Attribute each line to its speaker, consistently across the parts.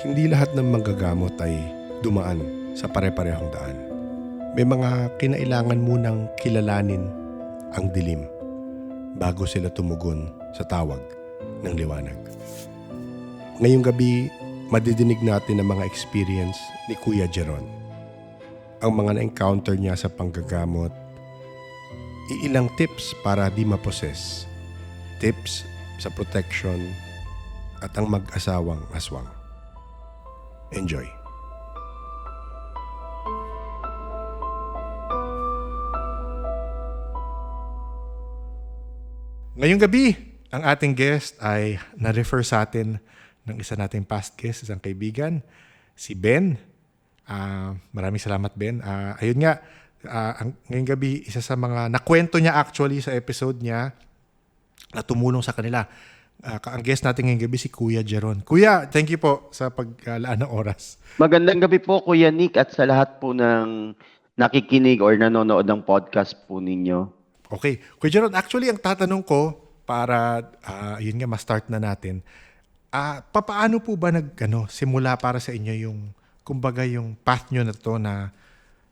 Speaker 1: Hindi lahat ng manggagamot ay dumaan sa pare-parehong daan. May mga kinailangan munang kilalanin ang dilim bago sila tumugon sa tawag ng liwanag. Ngayong gabi, madidinig natin ang mga experience ni Kuya Jeron. Ang mga na-encounter niya sa panggagamot, iilang tips para di maposes, tips sa protection, at ang mag-asawang aswang. Enjoy. Ngayong gabi, ang ating guest ay na-refer sa atin ng isa nating past guest, isang kaibigan, si Ben. Maraming salamat, Ben. Ayun nga, ngayong gabi, isa sa mga nakwento niya actually sa episode niya na tumulong sa kanila. Ang guest natin ngayong gabi si Kuya Jeron. Kuya, thank you po sa paglaan ng oras.
Speaker 2: Magandang gabi po, Kuya Nick, at sa lahat po ng nakikinig or nanonood ng podcast po ninyo.
Speaker 1: Okay. Kuya Jeron, actually, ang tatanong ko para, yun nga, ma-start na natin, paano po ba simula para sa inyo yung, kumbaga, yung path nyo na to na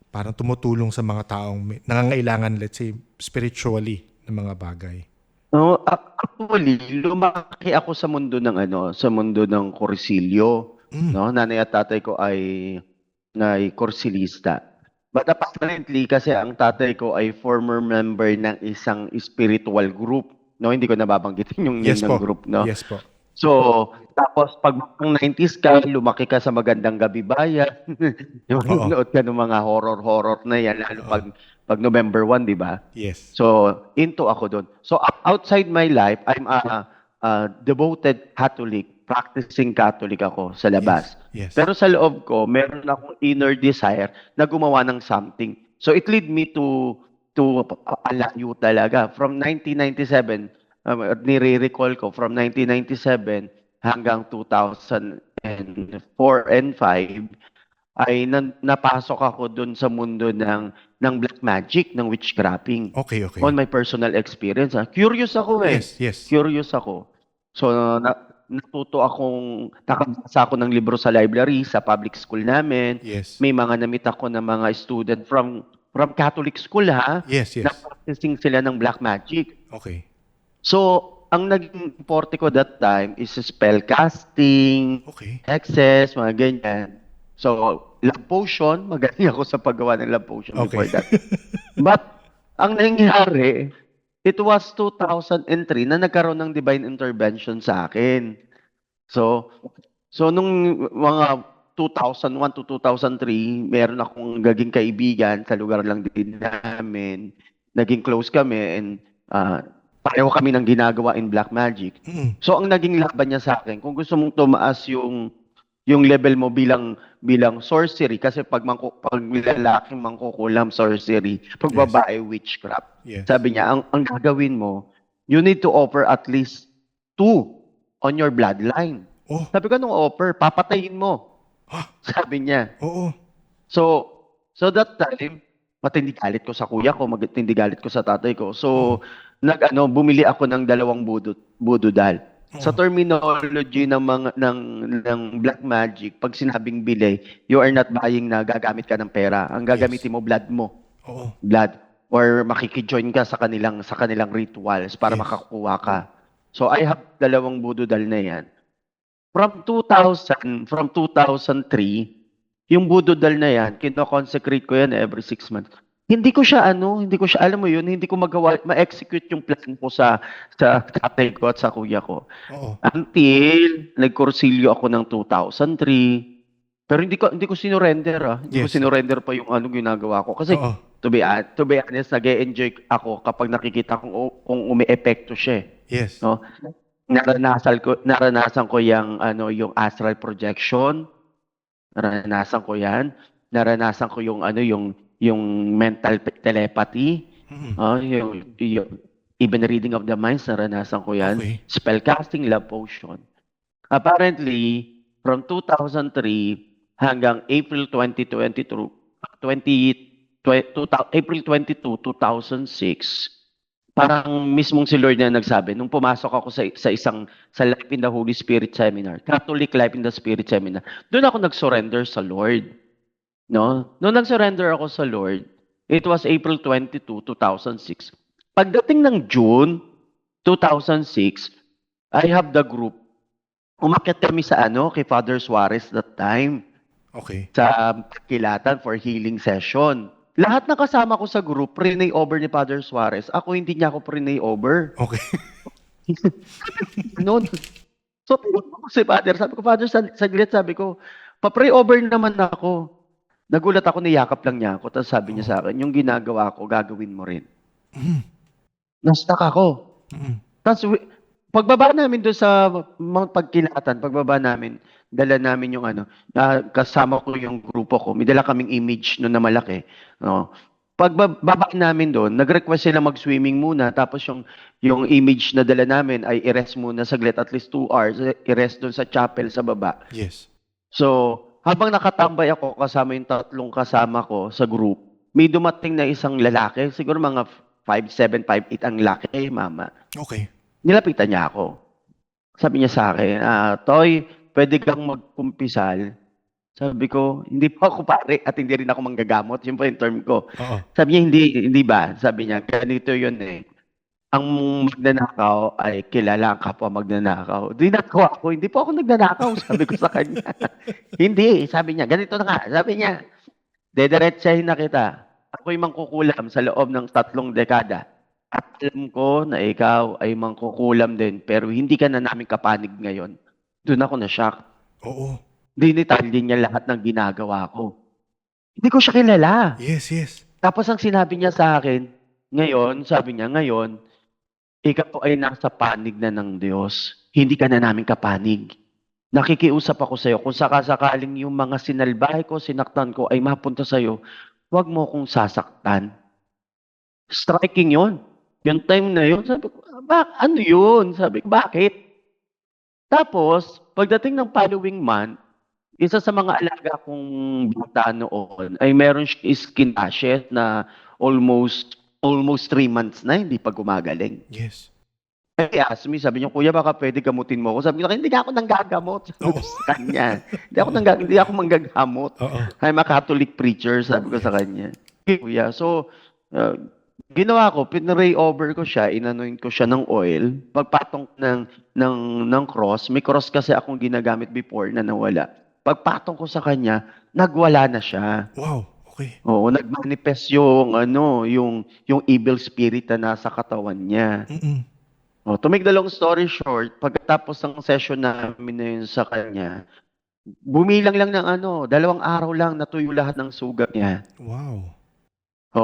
Speaker 1: parang tumutulong sa mga taong nangangailangan, let's say, spiritually ng mga bagay?
Speaker 2: No, actually, lumaki ako sa mundo ng Corsilio, no? Nanay at tatay ko ay Corsilista. But apparently kasi ang tatay ko ay former member ng isang spiritual group, no? Hindi ko nababanggitin yung name ng group, no?
Speaker 1: Yes po.
Speaker 2: So, tapos pag ng 90s ka, lumaki ka sa Magandang Gabi Bayan. Nood ka ng mga horror na yan, lalo pag November 1, di ba?
Speaker 1: Yes.
Speaker 2: So, into ako doon. So, outside my life, I'm a devoted Catholic, practicing Catholic ako sa labas.
Speaker 1: Yes.
Speaker 2: Pero sa loob ko, meron akong inner desire na gumawa ng something. So, it lead me to alayo talaga. From 1997, nire-recall ko, from 1997 hanggang 2004 and 5, ay napasok ako doon sa mundo ng black magic, ng witchcrafting.
Speaker 1: Okay.
Speaker 2: On my personal experience. Curious ako eh.
Speaker 1: Yes.
Speaker 2: Curious ako. So, nakabasa ako ng libro sa library, sa public school namin.
Speaker 1: Yes.
Speaker 2: May mga namit ako ng mga student from Catholic school, ha?
Speaker 1: Yes.
Speaker 2: Na practicing sila ng black magic.
Speaker 1: Okay.
Speaker 2: So, ang naging forte ko that time is spell casting,
Speaker 1: Okay.
Speaker 2: hexes, mga ganyan. So, love potion, magaling ako sa paggawa ng love potion before that. But, ang nangyari, it was 2003 na nagkaroon ng divine intervention sa akin. So nung mga 2001 to 2003, meron akong naging kaibigan sa lugar lang din namin. Naging close kami and pareho kami ng ginagawa in black magic. So ang naging laban niya sa akin, kung gusto mong tumaas yung level mo bilang sorcery, kasi pag lalaking mangkukulam sorcery, pag babae witchcraft.
Speaker 1: Yes.
Speaker 2: Sabi niya, ang gagawin mo, you need to offer at least 2 on your bloodline.
Speaker 1: Oh.
Speaker 2: Sabi ko, anong offer? Papatayin mo. Sabi niya.
Speaker 1: Oo.
Speaker 2: So that time, matindi galit ko sa kuya ko, matindi galit ko sa tatay ko. So, bumili ako ng 2 voodoo doll. Sa terminology ng black magic, pag sinabing bili, you are not buying na gagamit ka ng pera. Ang gagamitin mo, blood mo.
Speaker 1: Oo.
Speaker 2: Blood. Or makikijoin ka sa kanilang rituals para makakuha ka. So, I have 2 voodoo doll na yan. From 2003, yung voodoo doll na yan, kino-consecrate ko yan every 6 months. Hindi ko siya, alam mo yun, hindi ko ma-execute yung plan ko sa tatay ko at sa kuya ko.
Speaker 1: Oo.
Speaker 2: Until, nag-Corsilio ako ng 2003. Pero hindi ko sinurrender, Hindi ko sinurrender pa yung ginagawa ko. Kasi, to be honest, nag-e-enjoy ako kapag nakikita kung umi-epekto siya.
Speaker 1: Yes.
Speaker 2: No? Naranasan ko yung astral projection. Naranasan ko yan. Naranasan ko yung mental telepathy, yung even reading of the minds, naranasan ko yan.
Speaker 1: Okay.
Speaker 2: Spellcasting, love potion. Apparently, from 2003 hanggang April 22, April 22, 2006, parang mismong si Lord na nagsabi, nung pumasok ako sa Life in the Holy Spirit Seminar, Catholic Life in the Spirit Seminar, doon ako nag-surrender sa Lord. No? Nung nag-surrender ako sa Lord, it was April 22, 2006. Pagdating ng June 2006, I have the group. Umakyat kami sa kay Father Suarez that time,
Speaker 1: Okay.
Speaker 2: sa Kilatan for healing session. Lahat ng kasama ko sa group, prinay over ni Father Suarez. Ako, hindi niya ako prinay over.
Speaker 1: Okay.
Speaker 2: Noon. So, tinanong ko si Father. Sabi ko, Father, saglit, sabi ko, pa-pray over naman ako. Nagulat ako, niyakap lang niya ako. Tapos sabi niya sa akin, yung ginagawa ko, gagawin mo rin. Na-stuck ako.
Speaker 1: Mm.
Speaker 2: Tapos, pagbaba namin doon sa mga Pagkilatan, pagbaba namin, dala namin yung kasama ko yung grupo ko. May dala kaming image noon na malaki. No? Pagbaba namin doon, nag-request sila mag-swimming muna. Tapos yung image na dala namin ay i-rest muna saglit, at least 2 hours. I-rest doon sa chapel sa baba.
Speaker 1: Yes.
Speaker 2: So, habang nakatambay ako kasama yung 3 kasama ko sa group, may dumating na isang lalaki, siguro mga 5'7", 5'8" ang laki, mama.
Speaker 1: Okay.
Speaker 2: Nilapitan niya ako. Sabi niya sa akin, Toy, pwede kang magkumpisal. Sabi ko, hindi pa ako pare at hindi rin ako manggagamot. Yun po yung term ko.
Speaker 1: Oo.
Speaker 2: Sabi niya, hindi ba? Sabi niya, ganito yun eh. Ang magnanakaw ay kilala ang kapwa magnanakaw. Dinakaw ako, hindi po ako nagnanakaw, sabi ko sa kanya. Hindi, sabi niya, ganito na nga. Sabi niya, dediretsahin na kita. Ako'y mangkukulam sa loob ng 3 dekada. At alam ko na ikaw ay mangkukulam din, pero hindi ka na namin kapanig ngayon. Doon ako na-shock.
Speaker 1: Oo.
Speaker 2: Dinitalye niya lahat ng ginagawa ko. Hindi ko siya kilala.
Speaker 1: Yes, yes.
Speaker 2: Tapos ang sinabi niya sa akin, ngayon, sabi niya, ngayon, ikaw po ay nasa panig na ng Diyos. Hindi ka na namin kapanig. Nakikiusap ako sa iyo, kung sakasakaling yung mga sinalbahe ko, sinaktan ko ay mapunta sa iyo, huwag mo kong sasaktan. Striking yon. Yung time na yun, sabi ko, ano yun? Sabi ko, bakit? Tapos, pagdating ng following month, isa sa mga alaga kong bata noon ay meron skin rashes na almost 3 months na hindi pa gumagaling.
Speaker 1: Yes.
Speaker 2: He asked me, sabi niya, Kuya, baka pwede gamutin mo ako. Sabi ko, hindi ako nanggagamot. Sabi ko sa kanya. Hindi ako manggagamot.
Speaker 1: Oo.
Speaker 2: I'm a Catholic preacher, sabi ko sa kanya. Kuya, so, ginawa ko, pinray over ko siya, inanoint ko siya ng oil, pagpatong ng cross, may cross kasi akong ginagamit before na nawala. Pagpatong ko sa kanya, nagwala na siya.
Speaker 1: Wow. Okay.
Speaker 2: Oo, nagmanifest yung evil spirit na nasa katawan niya.
Speaker 1: Mm-mm.
Speaker 2: To make the long story short, pagkatapos ng session namin na yun sa kanya, bumilang lang ng 2 araw lang natuyo lahat ng sugat niya.
Speaker 1: Wow.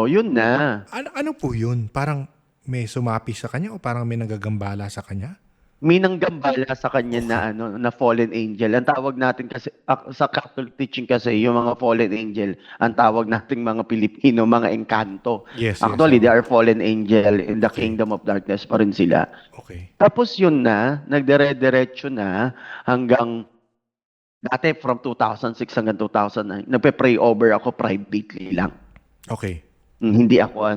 Speaker 2: Yun na.
Speaker 1: Ano po yun? Parang may sumapi sa kanya o parang may nagagambala sa kanya?
Speaker 2: May nanggambala sa kanya na fallen angel. Ang tawag natin kasi sa Catholic teaching kasi yung mga fallen angel, ang tawag nating mga Pilipino, mga engkanto.
Speaker 1: Yes.
Speaker 2: Actually, they are fallen angel in the kingdom of darkness pa rin sila.
Speaker 1: Okay.
Speaker 2: Tapos yun na, nagdire-diretso na hanggang dati from 2006 hanggang 2009, nagpe-pray over ako privately lang.
Speaker 1: Okay.
Speaker 2: Hindi ako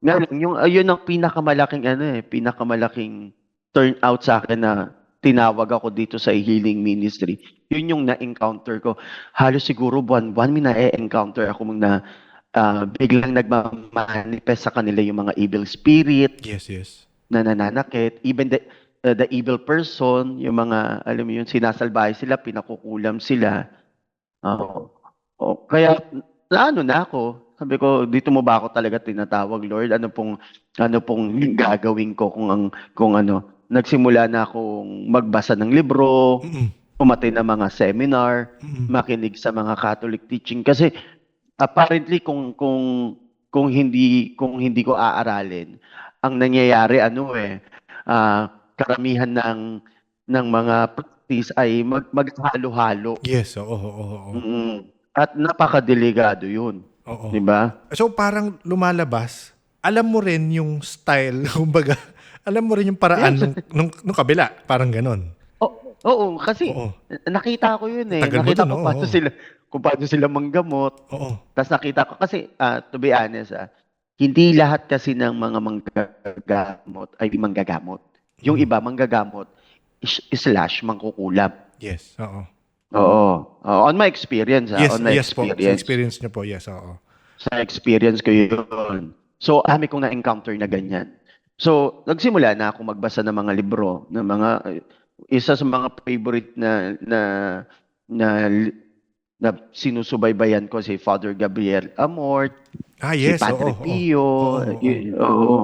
Speaker 2: Ngayon, yun ang pinakamalaking turn out sa akin na tinawag ako dito sa healing ministry. Yun yung na-encounter ko. Halos siguro buwan-buwan may na-encounter ako na biglang nagmamanifest sa kanila yung mga evil spirit.
Speaker 1: Yes.
Speaker 2: Na nananakit. Even the evil person, yung mga, alam mo yun, sinasalbahe sila, pinakukulam sila. Kaya, na ako. Sabi ko, dito mo ba ako talaga tinatawag, Lord? Ano pong gagawin ko kung nagsimula na akong magbasa ng libro, umattend ng mga seminar, makinig sa mga Catholic teaching. Kasi apparently kung hindi ko aaralin, ang nangyayari karamihan ng mga practice ay maghalo-halo.
Speaker 1: Yes, oo.
Speaker 2: At napakadelikado 'yun.
Speaker 1: Oo.
Speaker 2: 'Di ba?
Speaker 1: So parang lumalabas, alam mo rin yung style, kumbaga, alam mo rin yung paraan nung kabila, parang ganon.
Speaker 2: Oo, kasi nakita ko 'yun eh.
Speaker 1: Tagal mo
Speaker 2: Nakita
Speaker 1: dun,
Speaker 2: ko kung paano sila manggamot.
Speaker 1: Oo.
Speaker 2: Tapos nakita ko kasi to be honest, hindi lahat kasi ng mga manggagamot ay manggagamot. Yung
Speaker 1: Mm.
Speaker 2: iba manggagamot slash mangkukulam.
Speaker 1: Yes, oo.
Speaker 2: Oo. On my experience,
Speaker 1: Yes,
Speaker 2: on my
Speaker 1: yes po. Sa
Speaker 2: experience.
Speaker 1: experience niyo po, yes, oo.
Speaker 2: Sa experience ko yun. So, ami kong na-encounter na ganyan. So, nagsimula na ako magbasa ng mga libro, ng mga, isa sa mga favorite na, na sinusubaybayan ko si Father Gabriel Amort, si
Speaker 1: Yes, oo,
Speaker 2: Padre
Speaker 1: oo. Oo,
Speaker 2: Pio,
Speaker 1: oo.
Speaker 2: oo.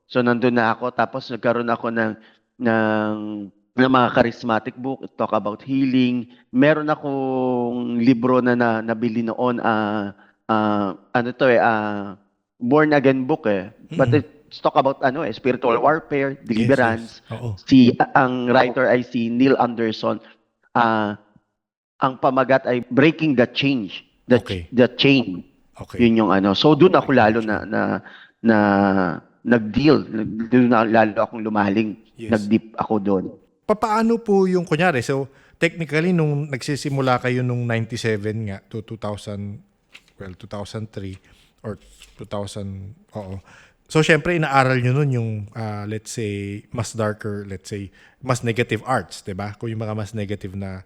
Speaker 2: So nandun na ako, tapos nagkaroon ako ng, ng mga charismatic book, talk about healing. Meron akong libro na nabili noon, ano to born again book But
Speaker 1: Mm.
Speaker 2: it's talk about spiritual warfare,
Speaker 1: Yes, yes.
Speaker 2: deliverance.
Speaker 1: Oo.
Speaker 2: Ang writer ay si Neil Anderson. Ah, ang pamagat ay breaking the change,
Speaker 1: Okay.
Speaker 2: the chain.
Speaker 1: Okay.
Speaker 2: Yun yung ano. So doon ako
Speaker 1: Breaking the
Speaker 2: lalo
Speaker 1: chain.
Speaker 2: na nag-deal. Doon na lalo akong lumaling.
Speaker 1: Yes.
Speaker 2: Nag-deep ako doon.
Speaker 1: Papaano po yung kunyari? So, technically, nung nagsisimula kayo nung 97 nga to 2000, well, 2003 or 2000, oo. So, syempre, inaaral nyo nun yung, let's say, mas darker, let's say, mas negative arts, di ba? Kung yung mga mas negative na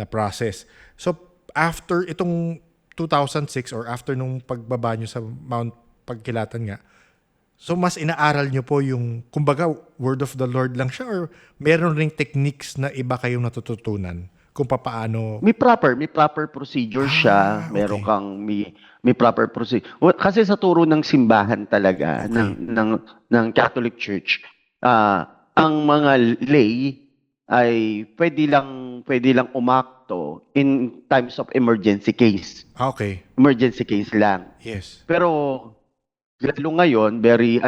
Speaker 1: process. So, after itong 2006 or after nung pagbaba nyo sa Mount Pagkilatan nga, so mas inaaral nyo po yung, kumbaga, word of the Lord lang siya or meron ring techniques na iba kayong natututunan kung papaano?
Speaker 2: May proper procedure siya.
Speaker 1: Okay.
Speaker 2: Meron kang may proper procedure. Kasi sa turo ng simbahan talaga
Speaker 1: Okay.
Speaker 2: ng Catholic Church, ang mga lay ay pwede lang umakto in times of emergency case.
Speaker 1: Okay.
Speaker 2: Emergency case lang.
Speaker 1: Yes.
Speaker 2: Pero lalo ngayon, very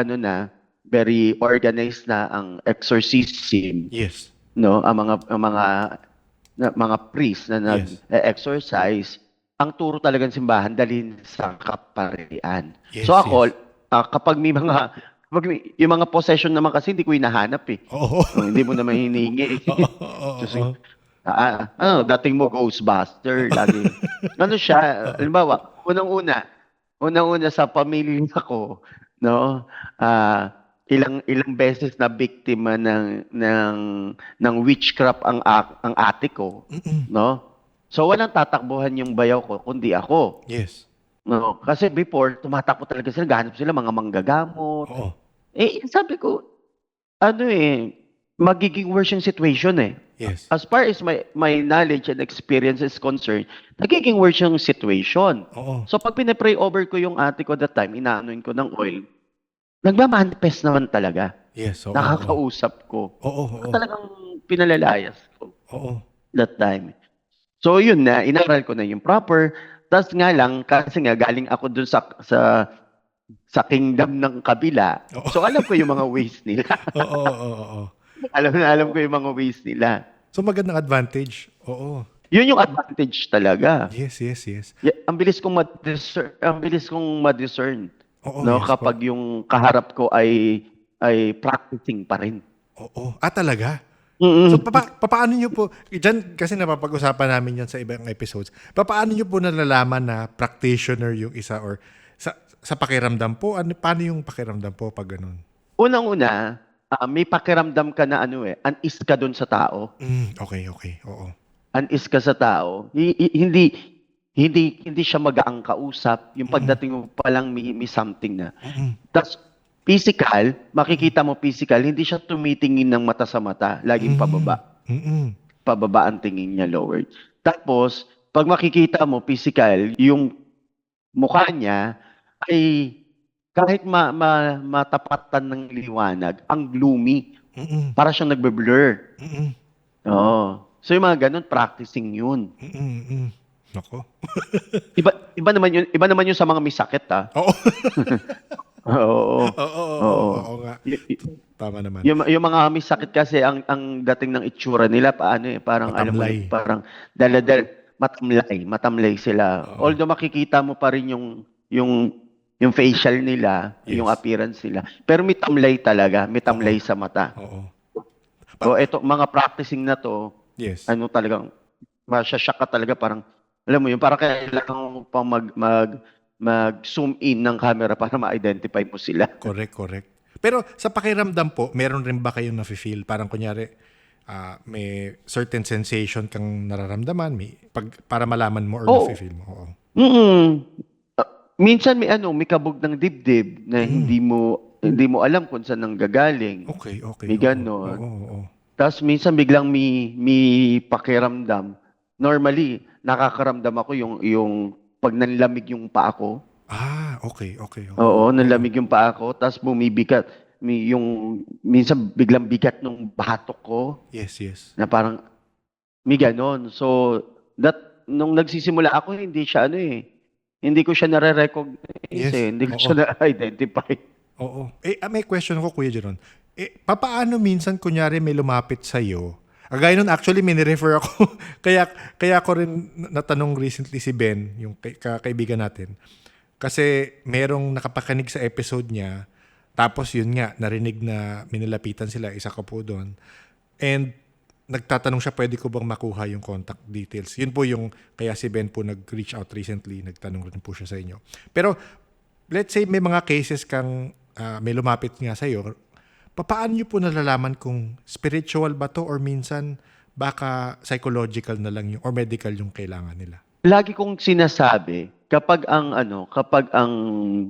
Speaker 2: organized na ang exorcism,
Speaker 1: Yes.
Speaker 2: no? Ang mga priest na
Speaker 1: Yes.
Speaker 2: nag-exercise, ang turo talagang simbahan dalhin sa kaparian.
Speaker 1: Yes,
Speaker 2: So ako,
Speaker 1: yes.
Speaker 2: yung mga possession naman kasi hindi ko hinahanap
Speaker 1: Oo.
Speaker 2: Hindi mo naman hinihingi.
Speaker 1: Oo.
Speaker 2: Diyos ko. Dating mo Ghostbuster, lagi. Ano siya, halimbawa, unang-una sa pamilya ko, no? Ilang beses na biktima ng witchcraft ang ate ko, no? So walang tatakbuhan yung bayaw ko kundi ako.
Speaker 1: Yes.
Speaker 2: No, kasi before tumatakbo talaga sila, gahanap sila mga manggagamot.
Speaker 1: Oo.
Speaker 2: Sabi ko, magiging worse yung situation
Speaker 1: Yes.
Speaker 2: As far as my knowledge and experience is concerned, nagiging worse yung situation.
Speaker 1: Oo.
Speaker 2: So pag pinapray over ko yung ate ko that time, inaanoin ko ng oil, nagmamanifest naman talaga.
Speaker 1: Yes. Oo.
Speaker 2: Nakakausap ko.
Speaker 1: Oo.
Speaker 2: Talagang pinalalayas ko
Speaker 1: Oo.
Speaker 2: that time. So yun na, inaral ko na yung proper. Tapos nga lang, kasi nga galing ako dun sa kingdom ng kabila.
Speaker 1: Oo.
Speaker 2: So alam ko yung mga ways nila.
Speaker 1: Oo.
Speaker 2: alam ko yung mga ways nila.
Speaker 1: So magandang advantage. Oo.
Speaker 2: Yun yung advantage talaga.
Speaker 1: Yes.
Speaker 2: Ang bilis kong ma-discern.
Speaker 1: Oo,
Speaker 2: No,
Speaker 1: yes
Speaker 2: kapag
Speaker 1: po.
Speaker 2: yung kaharap ko ay practicing pa rin.
Speaker 1: Oo. Talaga?
Speaker 2: Mm-mm.
Speaker 1: So, paano nyo po, dyan kasi napapag-usapan namin yan sa ibang episodes, paano nyo po nalalaman na practitioner yung isa or sa pakiramdam po? Paano yung pakiramdam po pag ganun?
Speaker 2: Unang-una, may pakiramdam ka na unis ka dun sa tao.
Speaker 1: Okay. Oo.
Speaker 2: Unis ka sa tao. Hindi siya magaang kausap. Yung pagdating mo pa lang may something na. Tapos, physical, makikita mo physical, hindi siya tumitingin ng mata sa mata. Laging pababa. Pababa ang tingin niya, lowered. Tapos, pag makikita mo physical, yung mukha niya ay kahit matapatan ng liwanag, ang gloomy. Para siyang nagbe-blur. Oo. So yung mga ganun, practicing yun.
Speaker 1: Nako.
Speaker 2: Iba naman yun sa mga may sakit,
Speaker 1: Oo.
Speaker 2: Oo.
Speaker 1: Oo nga. Tama naman.
Speaker 2: Yung mga may sakit kasi ang dating ng itsura nila parang alam mo,
Speaker 1: Matamlay.
Speaker 2: parang matamlay sila.
Speaker 1: Oo.
Speaker 2: Although makikita mo pa rin yung facial nila,
Speaker 1: Yes.
Speaker 2: yung appearance nila. Pero may tamlay talaga, may tamlay sa mata.
Speaker 1: Oo.
Speaker 2: So ito mga practicing na to,
Speaker 1: Yes.
Speaker 2: talagang masya-shock ka talaga, parang alam mo yun, parang kailangan mo pang mag-zoom in ng camera para ma-identify mo sila.
Speaker 3: Correct. Pero sa pakiramdam po, meron rin ba kayong nafe-feel? Parang kunyari, may certain sensation kang nararamdaman, para malaman mo or
Speaker 2: Oo.
Speaker 3: nafe-feel mo. Oo.
Speaker 2: Minsan may kabog ng dibdib na hindi mo alam kung saan nanggagaling.
Speaker 3: Okay.
Speaker 2: May
Speaker 3: Oo.
Speaker 2: ganon.
Speaker 3: Oo.
Speaker 2: Tapos minsan biglang may pakiramdam. Normally, nakakaramdam ako yung pag nanlamig yung paa ko.
Speaker 3: Okay.
Speaker 2: Oo, nanlamig yung paa ko. Tapos bumibigat. Minsan biglang bigat nung batok ko.
Speaker 3: Yes.
Speaker 2: Na parang may ganon. So, nung nagsisimula ako, hindi siya hindi ko siya nare-recognize
Speaker 3: Yes.
Speaker 2: Hindi ko
Speaker 3: Oo.
Speaker 2: siya na-identify.
Speaker 3: Oo. May question ako, Kuya Jeron. Papaano minsan, kunyari, may lumapit sa'yo? Gaya nun, actually, minirefer ako. kaya ko rin natanong recently si Ben, yung kaibigan natin. Kasi merong nakapakinig sa episode niya, tapos yun nga, narinig na minilapitan sila, isa ka po doon. And nagtatanong siya, pwede ko bang makuha yung contact details? Yun po yung, kaya si Ben po nag-reach out recently, nagtanong rin po siya sa inyo. Pero, let's say may mga cases kang may lumapit nga sa'yo, paano nyo po nalalaman kung spiritual ba to or minsan baka psychological na lang yung, or medical yung kailangan nila?
Speaker 2: Lagi kong sinasabi, kapag ang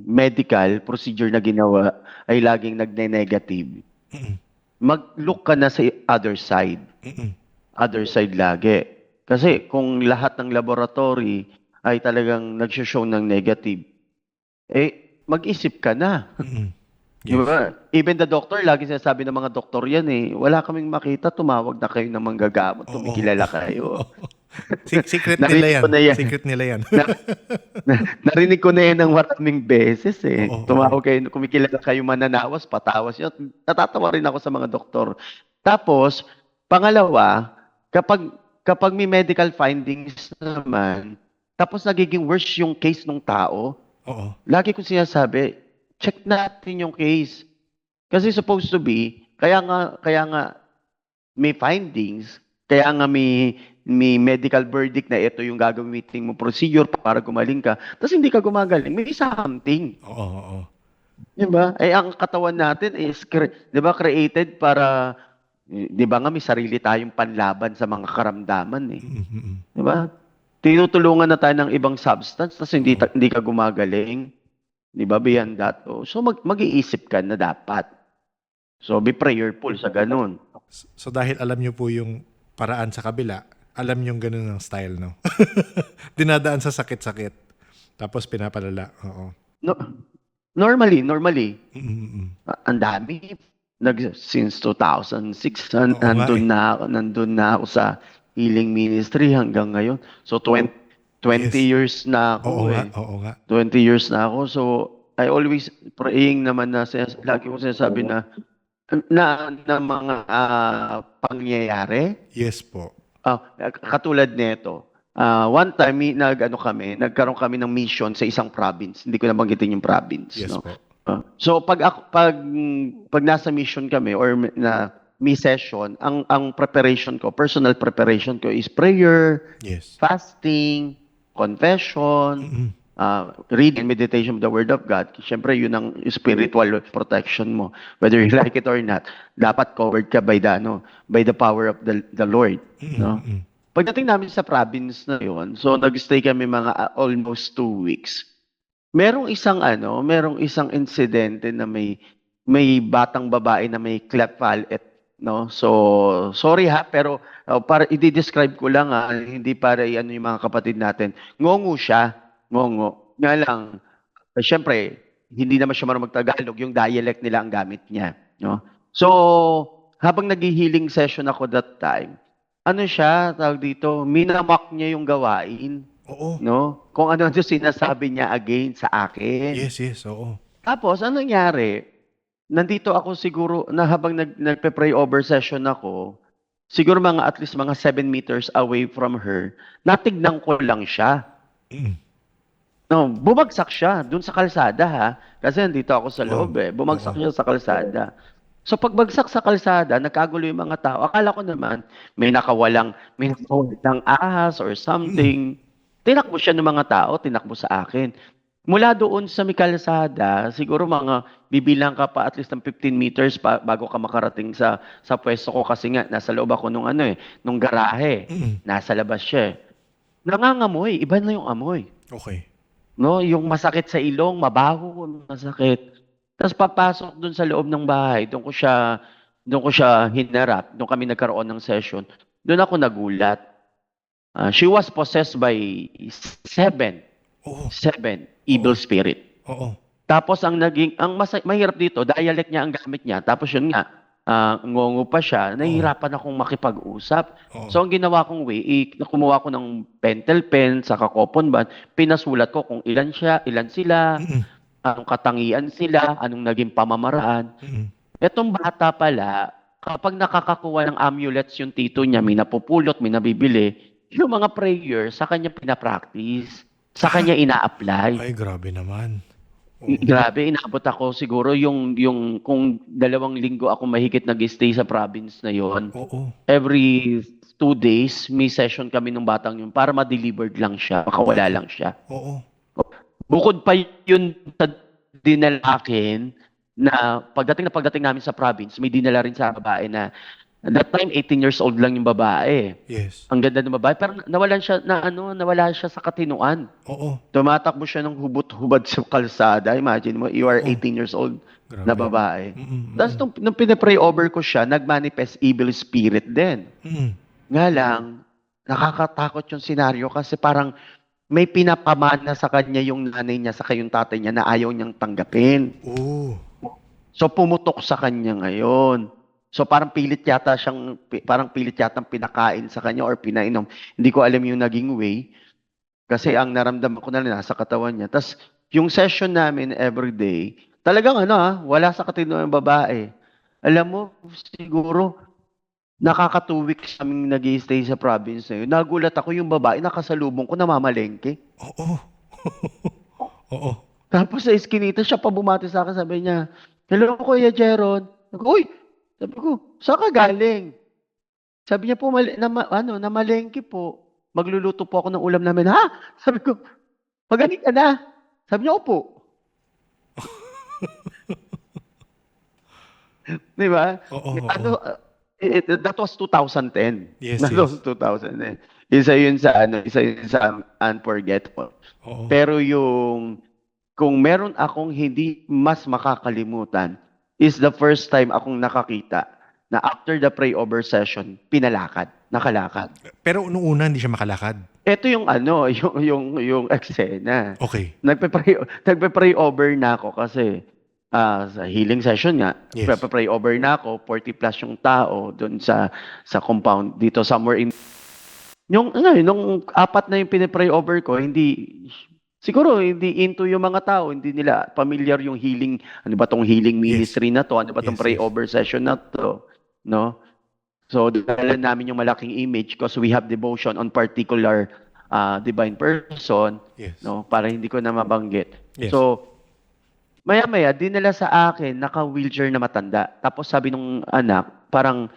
Speaker 2: medical procedure na ginawa ay laging nagne-negative, mag-look ka na sa other side. Other side lagi. Kasi kung lahat ng laboratory ay talagang nagsho-show ng negative, mag-isip ka na. Di ba? Even the doctor, lagi sinasabi ng mga doktor yan wala kaming makita, tumawag na kayo ng manggagamot, tumikilala kayo.
Speaker 3: Secret nila yan. Secret nila yan.
Speaker 2: Narinig ko na yan ng maraming beses
Speaker 3: Oo.
Speaker 2: Tumawag kayo, kumikilala kayo mananawas, patawas yun. Natatawa rin ako sa mga doktor. Tapos, pangalawa, kapag may medical findings naman, tapos nagiging worse yung case ng tao,
Speaker 3: Oo.
Speaker 2: lagi ko sinasabi, check natin yung case. Kasi supposed to be, kaya nga may findings, kaya nga may medical verdict na ito yung gagamitin mo procedure para gumaling ka. Tapos hindi ka gumagaling, may something.
Speaker 3: Oo.
Speaker 2: Di ba? Ang katawan natin is, di ba, created para, di ba nga may sarili tayong panlaban sa mga karamdaman Di ba? Tinutulungan na tayo ng ibang substance, tapos hindi ka gumagaling. Di ba? Beyond that. So, mag-iisip ka na dapat. So, be prayerful sa ganun.
Speaker 3: So dahil alam nyo po yung paraan sa kabila, alam nyo ganun ang style, no? Dinadaan sa sakit-sakit. Tapos pinapalala. Oo.
Speaker 2: No, normally, ang dami. Since 2006, nandun na ako sa healing ministry hanggang ngayon. So, 20 years na ako
Speaker 3: Oo nga.
Speaker 2: 20 years na ako. So, I always praying naman lagi ko sinasabi na mga pangyayari.
Speaker 3: Yes po.
Speaker 2: Katulad nito. One time, nagkaroon kami ng mission sa isang province. Hindi ko nabanggitin yung province.
Speaker 3: Yes
Speaker 2: no?
Speaker 3: po.
Speaker 2: So, pag nasa mission kami or may session, ang preparation ko, personal preparation ko is prayer,
Speaker 3: Yes.
Speaker 2: fasting, confession, reading, meditation of the Word of God. Siyempre, yun ang spiritual protection mo. Whether you like it or not, dapat covered ka by the power of the Lord. No? Pagdating namin sa province na yun, so nag-stay kami mga almost 2 weeks. Merong isang insidente na may batang babae na may cleft palate, no? So, sorry pero para i-describe ko lang hindi para yung mga kapatid natin. Ngongo siya. Ngongo. Nga lang, syempre, hindi naman siya marunong mag-Tagalog, yung dialect nila ang gamit niya, no? So, habang nag-healing session ako that time, tawag dito, minamak niya yung gawain.
Speaker 3: Oo.
Speaker 2: No? Kung ano sinasabi niya again sa akin.
Speaker 3: Yes, oo.
Speaker 2: Tapos, anong nangyari? Nandito ako siguro, na habang nagpe-pray over session ako, siguro at least mga 7 meters away from her, natignan ko lang siya. No, bumagsak siya dun sa kalsada kasi nandito ako sa loob Bumagsak siya sa kalsada. So pagbagsak sa kalsada, nagkagulo yung mga tao. Akala ko naman, may nakawalang ahas or something. Tinakbo siya ng mga tao, tinakbo sa akin. Mula doon sa may kalsada, siguro mga bibilang ka pa at least ng 15 meters pa bago ka makarating sa pwesto ko kasi nga nasa loob ako nung ano nung garahe.
Speaker 3: Mm.
Speaker 2: Nasa labas siya. Nangangamoy, iba na yung amoy.
Speaker 3: Okay.
Speaker 2: No, yung masakit sa ilong, mabaho, masakit. Tapos papasok doon sa loob ng bahay, doon ko siya hinarap, doon kami nagkaroon ng session. Doon ako nagulat. She was possessed by seven
Speaker 3: Oo.
Speaker 2: seven evil spirit.
Speaker 3: Oo.
Speaker 2: Tapos mahirap dito, dialect niya ang gamit niya. Tapos yun nga, ngongo pa siya, nahihirapan akong makipag-usap.
Speaker 3: Oo.
Speaker 2: So ang ginawa kong way, kumuha ko ng pentel pen sa kakopon band, pinasulat ko kung ilan sila,
Speaker 3: Mm.
Speaker 2: anong katangian sila, anong naging pamamaraan.
Speaker 3: Mm.
Speaker 2: Etong bata pala, kapag nakakakuha ng amulets yung tito niya, may napupulot, may nabibili, yung mga prayer, sa kanya pinapractice, sa kanya ina-apply.
Speaker 3: Ay, grabe naman.
Speaker 2: Grabe, inabot ako siguro yung kung 2 linggo ako mahigit nag-stay sa province na yon.
Speaker 3: Oo.
Speaker 2: Every 2 days, may session kami ng batang yun para ma-delivered lang siya, makawala lang siya.
Speaker 3: Oo.
Speaker 2: Bukod pa yun sa dinala akin na pagdating namin sa province, may dinala rin sa babae na that time 18 years old lang yung babae.
Speaker 3: Yes.
Speaker 2: Ang ganda ng babae, pero nawala siya sa katinuan.
Speaker 3: Oo.
Speaker 2: Tumatakbo siya ng hubot-hubad sa kalsada. Imagine mo, you are 18 years old
Speaker 3: Grabe.
Speaker 2: na babae.
Speaker 3: Mm.
Speaker 2: Tapos nung pinapray over ko siya, nag-manifest evil spirit din.
Speaker 3: Mm.
Speaker 2: Nga lang, nakakatakot yung senaryo kasi parang may pinapamana sa kanya yung nanay niya sa yung tatay niya na ayaw niyang tanggapin.
Speaker 3: Oo.
Speaker 2: So pumutok sa kanya ngayon. So parang pilit yatang pinakain sa kanya or pinainom. Hindi ko alam yung naging way. Kasi ang naramdaman ko na lang nasa katawan niya. Tapos yung session namin everyday, talagang wala sa katino ng babae. Alam mo, siguro nakaka 2 weeks kaming nag-stay sa province na yun. Nagulat ako yung babae nakasalubong ko namamalengke.
Speaker 3: Oo. Oo.
Speaker 2: Tapos sa iskinita siya pa bumati sa akin, sabi niya, "Hello, Kuya Jeron." Uy, sabi ko, "Saan ka galing?" Sabi niya po, namalengke po. Magluluto po ako ng ulam namin. Ha? Sabi ko, "Magaling ka na." Sabi niya, "Opo." Di ba?
Speaker 3: Oo.
Speaker 2: That was 2010.
Speaker 3: Yes,
Speaker 2: That was 2010. Isa yun sa unforgettable.
Speaker 3: Oo.
Speaker 2: Pero kung meron akong hindi mas makakalimutan, is the first time akong nakakita na after the pray over session, nakalakad.
Speaker 3: Pero nung una, hindi siya makalakad.
Speaker 2: Ito yung yung eksena.
Speaker 3: Okay.
Speaker 2: Nagpe-pray over na ako kasi sa healing session nga,
Speaker 3: Yes.
Speaker 2: nagpe-pray over na ako, 40 plus yung tao doon sa compound dito somewhere in nung apat na yung pinipray over ko, siguro hindi into yung mga tao, hindi nila familiar yung healing, ano ba tong healing ministry na to, ano ba tong
Speaker 3: Yes,
Speaker 2: pray
Speaker 3: yes.
Speaker 2: over session na to, no? So, dala namin yung malaking image because we have devotion on particular divine person,
Speaker 3: Yes.
Speaker 2: no? Para hindi ko na mabanggit.
Speaker 3: Yes.
Speaker 2: So, maya-maya, dinala sa akin, naka-wheelchair na matanda. Tapos sabi nung anak, parang,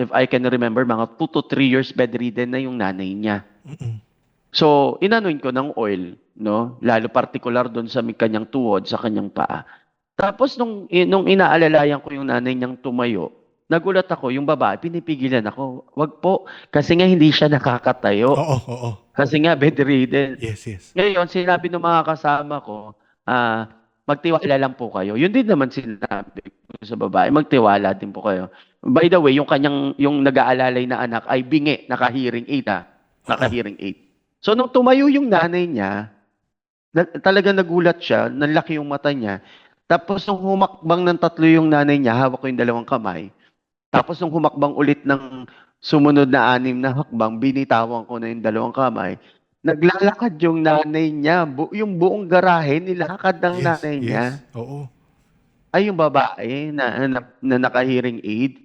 Speaker 2: if I can remember, mga 2 to 3 years bedridden na yung nanay niya.
Speaker 3: Mm-mm.
Speaker 2: So, inanuin ko ng oil, no? Lalo particular doon sa kanyang tuhod, sa kanyang paa. Tapos nung inaalalayan ko yung nanay niyang tumayo, nagulat ako, yung babae, pinipigilan ako. Wag po, kasi nga hindi siya nakakatayo.
Speaker 3: Oo. Oo.
Speaker 2: Kasi nga bedridden.
Speaker 3: Yes, yes.
Speaker 2: Ngayon, sinabi ng mga kasama ko, magtiwala lang po kayo. Yun din naman sinabi ko sa babae, magtiwala din po kayo. By the way, yung nag-aalalay na anak ay bingi, naka-hearing aid Naka-hearing aid. So, nung tumayo yung nanay niya, talaga nagulat siya, nanlaki yung mata niya. Tapos, nung humakbang ng 3 yung nanay niya, hawak ko yung 2 kamay. Tapos, nung humakbang ulit ng sumunod na 6 na hakbang, binitawan ko na yung 2 kamay. Naglalakad yung nanay niya. Yung buong garahe, nilakad ng nanay niya.
Speaker 3: Oo.
Speaker 2: Ay, yung babae na naka-hearing aid.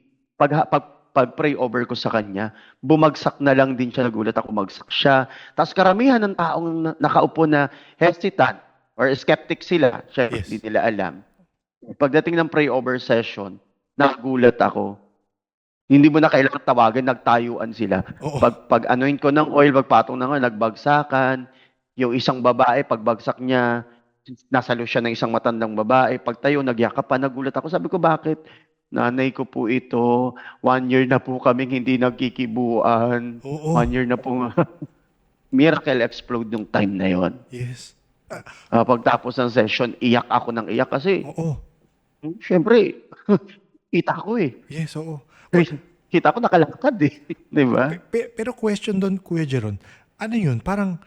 Speaker 2: Pag pray over ko sa kanya, bumagsak na lang din siya. Nagulat ako, bumagsak siya. Tapos karamihan ng taong nakaupo na hesitant or skeptic sila. Syempre,
Speaker 3: Yes.
Speaker 2: hindi nila alam. Pagdating ng pray over session, nagulat ako. Hindi mo na kailangan tawagan, nagtayuan sila.
Speaker 3: Oo.
Speaker 2: Pag anuin ko ng oil, pagpatong na nga, nagbagsakan. yung isang babae, pagbagsak niya, nasalo siya ng isang matandang babae. Pagtayo, nagyakap pa, nagulat ako. Sabi ko, bakit? Nanay ko po ito. 1 year na po kaming hindi nagkikibuan.
Speaker 3: Oo.
Speaker 2: 1 year na po. Miracle explode yung time na yon.
Speaker 3: Yes.
Speaker 2: Pagtapos ng session, iyak ako ng iyak kasi,
Speaker 3: Oo.
Speaker 2: syempre, kita ko eh.
Speaker 3: Yes, oo.
Speaker 2: Kita ko nakalakad eh. Di ba?
Speaker 3: Pero question doon, Kuya Jeron, ano yun? Parang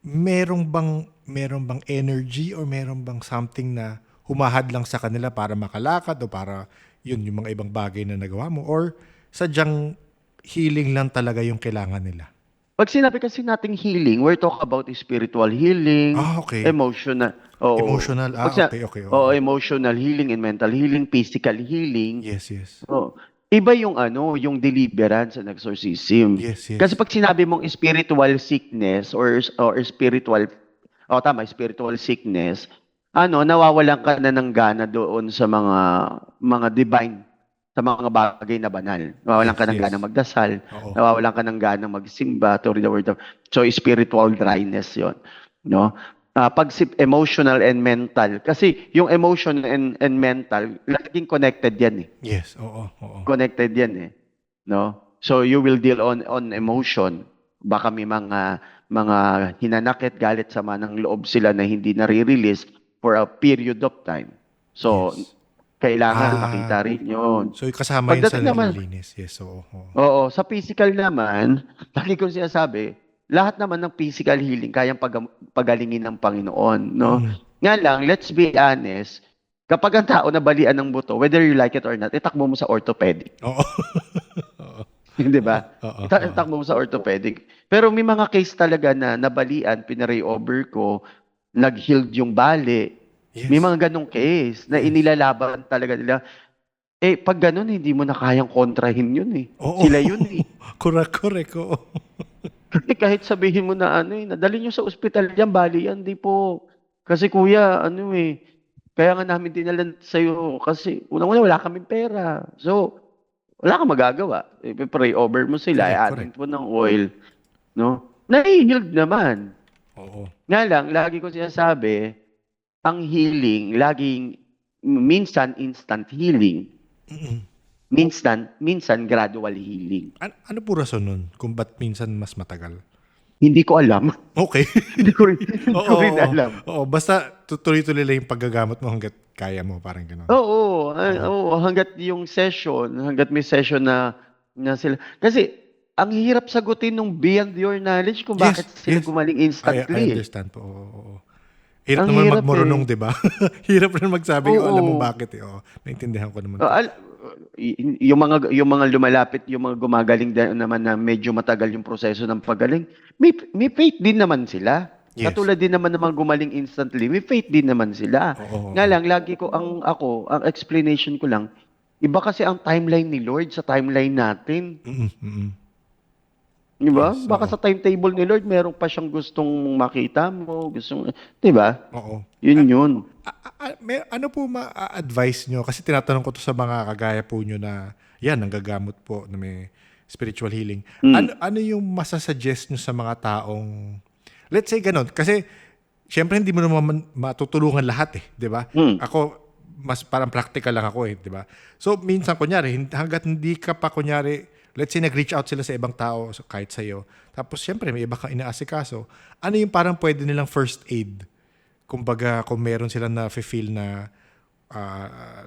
Speaker 3: merong bang energy or merong bang something na humahad lang sa kanila para makalakad o para yun, yung mga ibang bagay na nagawa mo? Or sadyang healing lang talaga yung kailangan nila?
Speaker 2: Pag sinabi kasi nating healing, we're talk about spiritual healing,
Speaker 3: Okay.
Speaker 2: emotional. Oo.
Speaker 3: Emotional.
Speaker 2: Pag sina-
Speaker 3: Okay.
Speaker 2: Oo, emotional healing and mental healing, physical healing.
Speaker 3: Yes.
Speaker 2: Oo. Iba yung yung deliverance and exorcism.
Speaker 3: Yes.
Speaker 2: Kasi pag sinabi mong spiritual sickness or spiritual, spiritual sickness, nawawalan ka na ng gana doon sa mga divine, sa mga bagay na banal. Nawawalan ka ng
Speaker 3: Yes.
Speaker 2: gana magdasal,
Speaker 3: Oo.
Speaker 2: nawawalan ka ng gana magsimba, to read the word of. So spiritual dryness 'yon, no? Pag emotional and mental, kasi yung emotion and mental, laging connected yan eh.
Speaker 3: Yes, oo.
Speaker 2: Connected yan eh. No? So you will deal on emotion. Baka may mga hinanakit, galit, sama ng loob sila na hindi nare-release for a period of time. So
Speaker 3: Yes.
Speaker 2: kailangan makita rin yun.
Speaker 3: So kasama yun sa
Speaker 2: Pagdating naman,
Speaker 3: nililinis. Yes, oo.
Speaker 2: oo, sa physical naman, lagi ko sinasabi, lahat naman ng physical healing kayang pagalingin ng Panginoon, no? Nga lang, let's be honest, kapag ang tao nabalian ng buto, whether you like it or not, itakbo mo sa orthopedic.
Speaker 3: Oo.
Speaker 2: Di ba?
Speaker 3: Oo.
Speaker 2: Itakbo mo sa orthopedic. Pero may mga case talaga na nabalian, pinaray over ko, nag-healed yung bali.
Speaker 3: Yes.
Speaker 2: May mga ganong case na inilalaban talaga nila. Pag ganun, hindi mo na kayang kontrahin yun eh.
Speaker 3: Oo.
Speaker 2: Sila yun eh.
Speaker 3: Correct, oo.
Speaker 2: Kasi kahit sabihin mo na nadali nyo sa ospital yan, bali yan, di po. Kasi kuya, kaya nga namin dinalan sa'yo kasi unang-una wala kaming pera. So, wala kang magagawa. Pray over mo sila,
Speaker 3: Correct.
Speaker 2: add mo ng oil. No? Nai-healed naman.
Speaker 3: Oo.
Speaker 2: Nga lang, lagi ko sinasabi, ang healing, minsan instant healing. Minsan gradual healing.
Speaker 3: Ano po rason nun? Kung ba't minsan mas matagal?
Speaker 2: Hindi ko alam.
Speaker 3: Okay.
Speaker 2: Hindi ko rin alam.
Speaker 3: Oo, basta tuloy-tuloy lang yung paggagamot mo hanggat kaya mo, parang gano'n.
Speaker 2: Oo, hanggat may session na sila. Kasi, ang hirap sagutin nung beyond your knowledge kung bakit sila gumaling
Speaker 3: I
Speaker 2: instantly.
Speaker 3: understand po. Oo. Hirap
Speaker 2: Ang
Speaker 3: naman
Speaker 2: hirap
Speaker 3: magmarunong, di ba? Hirap rin magsabi,
Speaker 2: Oo.
Speaker 3: alam mo bakit eh. Oo, naintindihan ko naman.
Speaker 2: Yung mga lumalapit, yung mga gumagaling naman na medyo matagal yung proseso ng pagaling, may faith din naman sila.
Speaker 3: Yes.
Speaker 2: Katulad din naman ng mga gumaling instantly, may faith din naman sila.
Speaker 3: Oo.
Speaker 2: Nga lang, ang explanation ko lang, iba kasi ang timeline ni Lord sa timeline natin. Di ba?
Speaker 3: Yes,
Speaker 2: Baka
Speaker 3: oo.
Speaker 2: sa timetable ni Lord, meron pa siyang gustong makita mo, di ba?
Speaker 3: Oo.
Speaker 2: Yun.
Speaker 3: Ano po ma-advise nyo? Kasi tinatanong ko to sa mga kagaya po nyo na yan, nanggagamot po na may spiritual healing. Ano yung masasuggest nyo sa mga taong, let's say ganun, kasi syempre hindi mo naman matutulungan lahat eh, di ba? Ako, mas parang practical lang ako eh, di ba? So, minsan, kunyari, hanggat hindi ka pa, kunyari, let's say nag-reach out sila sa ibang tao, kahit sa'yo, tapos syempre may iba kang inaasikaso, ano yung parang pwede nilang first aid? Kumbaga, kung meron silang na-feel na,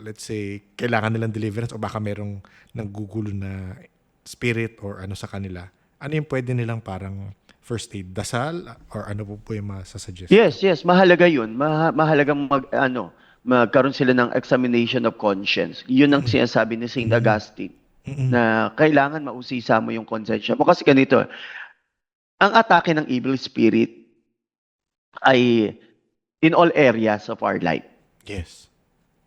Speaker 3: let's say, kailangan nilang deliverance o baka merong nanggugulo na spirit or ano sa kanila, ano yung pwede nilang parang first aid? Dasal? Or ano po yung masasuggest?
Speaker 2: Yes, mahalaga yun. Mahalagang magkaroon sila ng examination of conscience. Yun ang sinasabi ni St. Augustine, na kailangan mausisa mo yung konsensya mo. Kasi ganito, ang atake ng evil spirit ay in all areas of our life.
Speaker 3: Yes.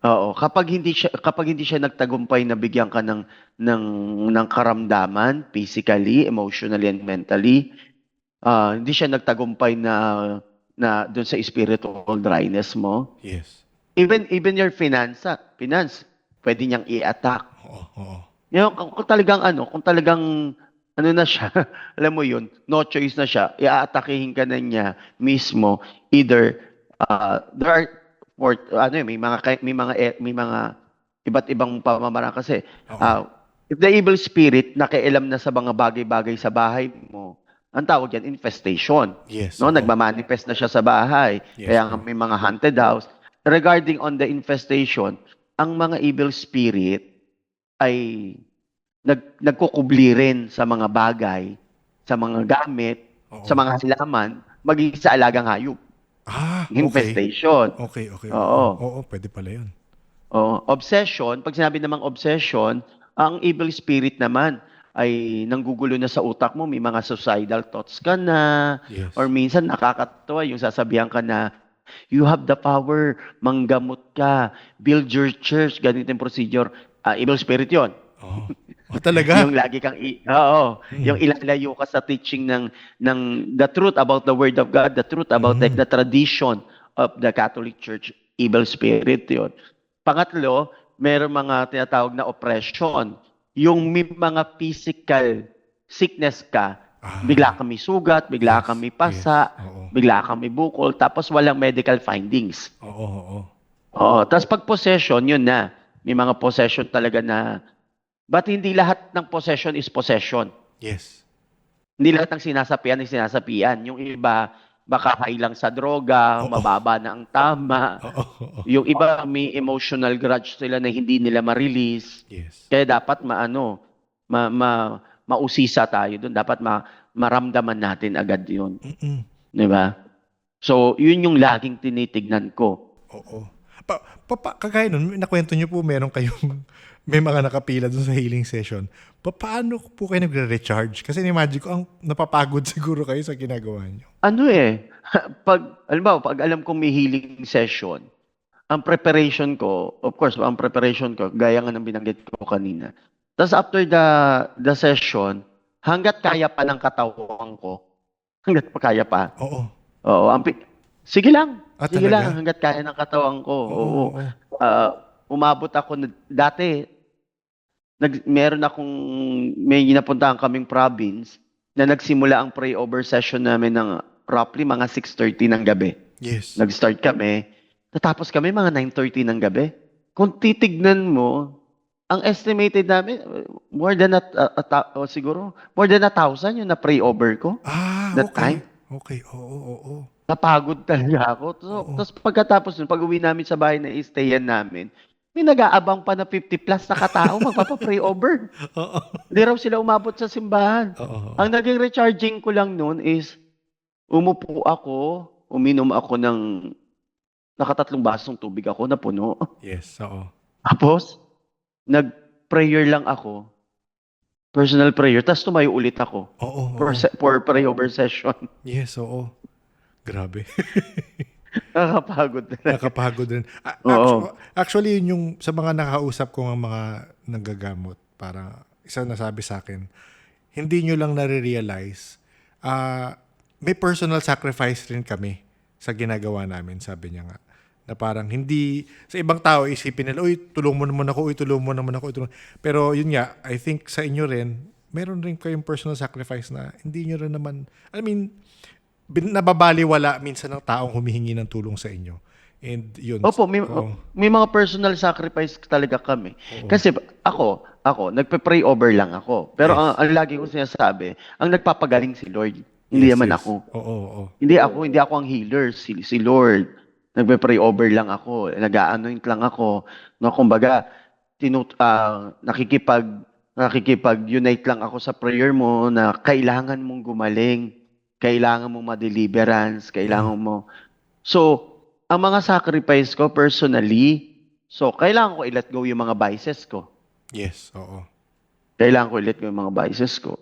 Speaker 2: Oo, kapag hindi siya nagtagumpay na bigyan ka ng karamdaman, physically, emotionally and mentally, hindi siya nagtagumpay na doon sa spiritual dryness mo.
Speaker 3: Yes.
Speaker 2: Even your finance, pwede niyang i-attack.
Speaker 3: Oo.
Speaker 2: Kung talagang ano na siya, alam mo yun, no choice na siya, iaatakihin ka na niya mismo, either, there are, may mga iba't ibang pamamaraan kasi,
Speaker 3: Oo.
Speaker 2: if the evil spirit nakialam na sa mga bagay-bagay sa bahay mo, ang tawag yan, infestation.
Speaker 3: Yes,
Speaker 2: No,
Speaker 3: oo.
Speaker 2: nagmamanifest na siya sa bahay.
Speaker 3: Yes,
Speaker 2: Kaya nga
Speaker 3: oo.
Speaker 2: may mga haunted house. Regarding on the infestation, ang mga evil spirit ay nagkukubli rin sa mga bagay, sa mga gamit,
Speaker 3: Oo.
Speaker 2: sa mga halaman, magiging sa alagang hayop.
Speaker 3: Okay.
Speaker 2: Infestation.
Speaker 3: Okay, okay.
Speaker 2: Oo.
Speaker 3: Oo, pwede pala yun.
Speaker 2: Oo. Obsession, pag sinabi namang obsession, ang evil spirit naman ay nanggugulo na sa utak mo, may mga suicidal thoughts ka na,
Speaker 3: Yes.
Speaker 2: or minsan nakakatawa yung sasabihan ka na, you have the power, manggamot ka, build your church, ganito yung procedure. Evil spirit yon.
Speaker 3: Oo. Talaga?
Speaker 2: Yung lagi kang yung ilalayo ka sa teaching ng the truth about the word of God, the truth about like the tradition of the Catholic Church, evil spirit 'yon. Pangatlo, meron mga tinatawag na oppression. Yung may mga physical sickness ka, bigla kang may sugat, bigla
Speaker 3: Yes,
Speaker 2: kang may pasa,
Speaker 3: yes, oo.
Speaker 2: bigla kang may bukol, tapos walang medical findings.
Speaker 3: Oo, oo.
Speaker 2: Oo, tapos pag possession, yun na. May mga possession talaga na, but hindi lahat ng possession is possession.
Speaker 3: Yes.
Speaker 2: Hindi lahat ng sinasapian is sinasapian. Yung iba, baka high lang sa droga,
Speaker 3: Oo.
Speaker 2: mababa na ang tama.
Speaker 3: Oo, oo.
Speaker 2: Yung iba, may emotional grudge sila na hindi nila ma-release.
Speaker 3: Yes.
Speaker 2: Kaya dapat mausisa tayo doon. Dapat maramdaman natin agad yun.
Speaker 3: Mm-mm.
Speaker 2: Di ba? So, yun yung laging tinitignan ko.
Speaker 3: Oo. Kagaya nun, nakwento nyo po meron kayong may mga nakapila dun sa healing session. Paano po kayo nagre-recharge? Kasi imagine ko, ang napapagod siguro kayo sa ginagawa nyo.
Speaker 2: Pag alam kong may healing session, ang preparation ko, gaya nga ng binanggit ko kanina. Tapos after the session, hanggat kaya pa ng katawan ko, hanggat pa kaya pa,
Speaker 3: Oo.
Speaker 2: oo, sige lang. Sige
Speaker 3: Talaga?
Speaker 2: lang, hanggat kaya ng katawan ko. Oo.
Speaker 3: Oo.
Speaker 2: Umabot ako, dati, may ginapuntahan kaming province na nagsimula ang pray-over session namin ng roughly mga 6:30 ng gabi.
Speaker 3: Yes.
Speaker 2: Nag-start kami. Natapos kami mga 9:30 ng gabi. Kung titignan mo, ang estimated namin, more than siguro, more than 1,000 yung na-pray over ko. That
Speaker 3: Okay.
Speaker 2: time.
Speaker 3: Okay, oo.
Speaker 2: Napagod talaga ako. Tapos pagkatapos nun, pag-uwi namin sa bahay na i-stayan namin, may nag-aabang pa na 50 plus na katao magpapa-pray over.
Speaker 3: Oo.
Speaker 2: Hindi raw sila umabot sa simbahan.
Speaker 3: Oo.
Speaker 2: Ang naging recharging ko lang noon is, umupo ako, uminom ako ng nakatatlong basong tubig ako na puno.
Speaker 3: Yes, oo.
Speaker 2: Tapos, nag-prayer lang ako. Personal prayer. Tapos tumayo ulit ako.
Speaker 3: Oo.
Speaker 2: For pray over session.
Speaker 3: Yes, oo. Grabe.
Speaker 2: Nakakapagod talaga.
Speaker 3: Nakapagod rin.
Speaker 2: Oo.
Speaker 3: Actually, yun yung sa mga nakausap ko ng mga nanggagamot, parang isa nasabi sa akin, hindi nyo lang nare-realize, may personal sacrifice rin kami sa ginagawa namin, sabi niya nga. Na parang hindi, sa ibang tao isipin nila, uy, tulong mo naman ako, Pero yun nga, I think sa inyo rin, meron rin kayong personal sacrifice na hindi nyo rin naman, nababaliwala minsan ng taong humihingi ng tulong sa inyo. And yun.
Speaker 2: Opo, may mga personal sacrifice talaga kami. Kasi ako, nagpe-pray over lang ako. Pero
Speaker 3: Yes.
Speaker 2: ang lagi ko sinasabi, ang nagpapagaling si Lord. Hindi naman ako.
Speaker 3: Oo.
Speaker 2: Hindi ako ang healer, si Lord. Nagpe-pray over lang ako, nag-a-anoint lang ako. No, kumbaga, nakikipag-unite lang ako sa prayer mo na kailangan mong gumaling, kailangan mong ma-deliverance, kailangan mo. So, ang mga sacrifice ko personally, kailangan ko i-let go yung mga vices ko.
Speaker 3: Yes, oo.
Speaker 2: Kailangan ko i-let go yung mga vices ko.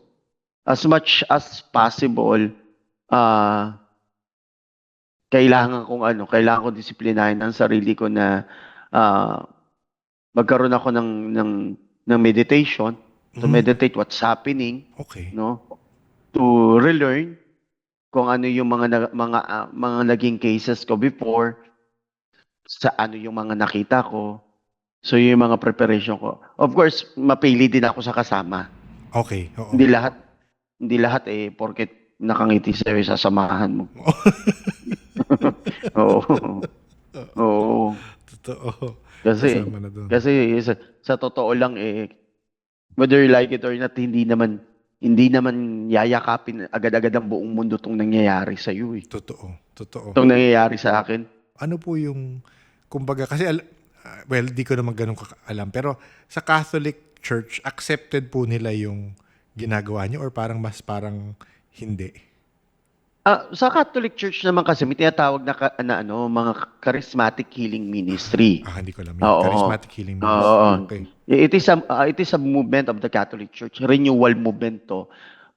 Speaker 2: As much as possible, kailangan ko disiplinahin ang sarili ko na magkaroon ako ng meditation, to meditate what's happening,
Speaker 3: Okay.
Speaker 2: no? To relearn kung ano yung mga naging cases ko before, sa ano yung mga nakita ko. So yung mga preparation ko. Of course, mapili din ako sa kasama.
Speaker 3: Okay, oo.
Speaker 2: Hindi lahat hindi lahat porket nakangiti sa'yo, sasamahan mo. Oo. Oo.
Speaker 3: Totoo.
Speaker 2: Kasi,
Speaker 3: Kasama na doon.
Speaker 2: kasi sa totoo lang, whether you like it or not, hindi naman yayakapin agad-agad ang buong mundo tong nangyayari sa iyo eh.
Speaker 3: Totoo. Totoo.
Speaker 2: Itong nangyayari sa akin.
Speaker 3: Ano po yung, kumbaga, kasi, well, di ko naman ganun alam, pero sa Catholic Church, accepted po nila yung ginagawa niyo or parang hindi?
Speaker 2: Sa Catholic Church naman kasi may tinatawag na mga charismatic healing ministry.
Speaker 3: Hindi ko alam. Yung
Speaker 2: Oo.
Speaker 3: charismatic healing
Speaker 2: Oo.
Speaker 3: ministry. Okay.
Speaker 2: It is a movement of the Catholic Church, renewal movement to.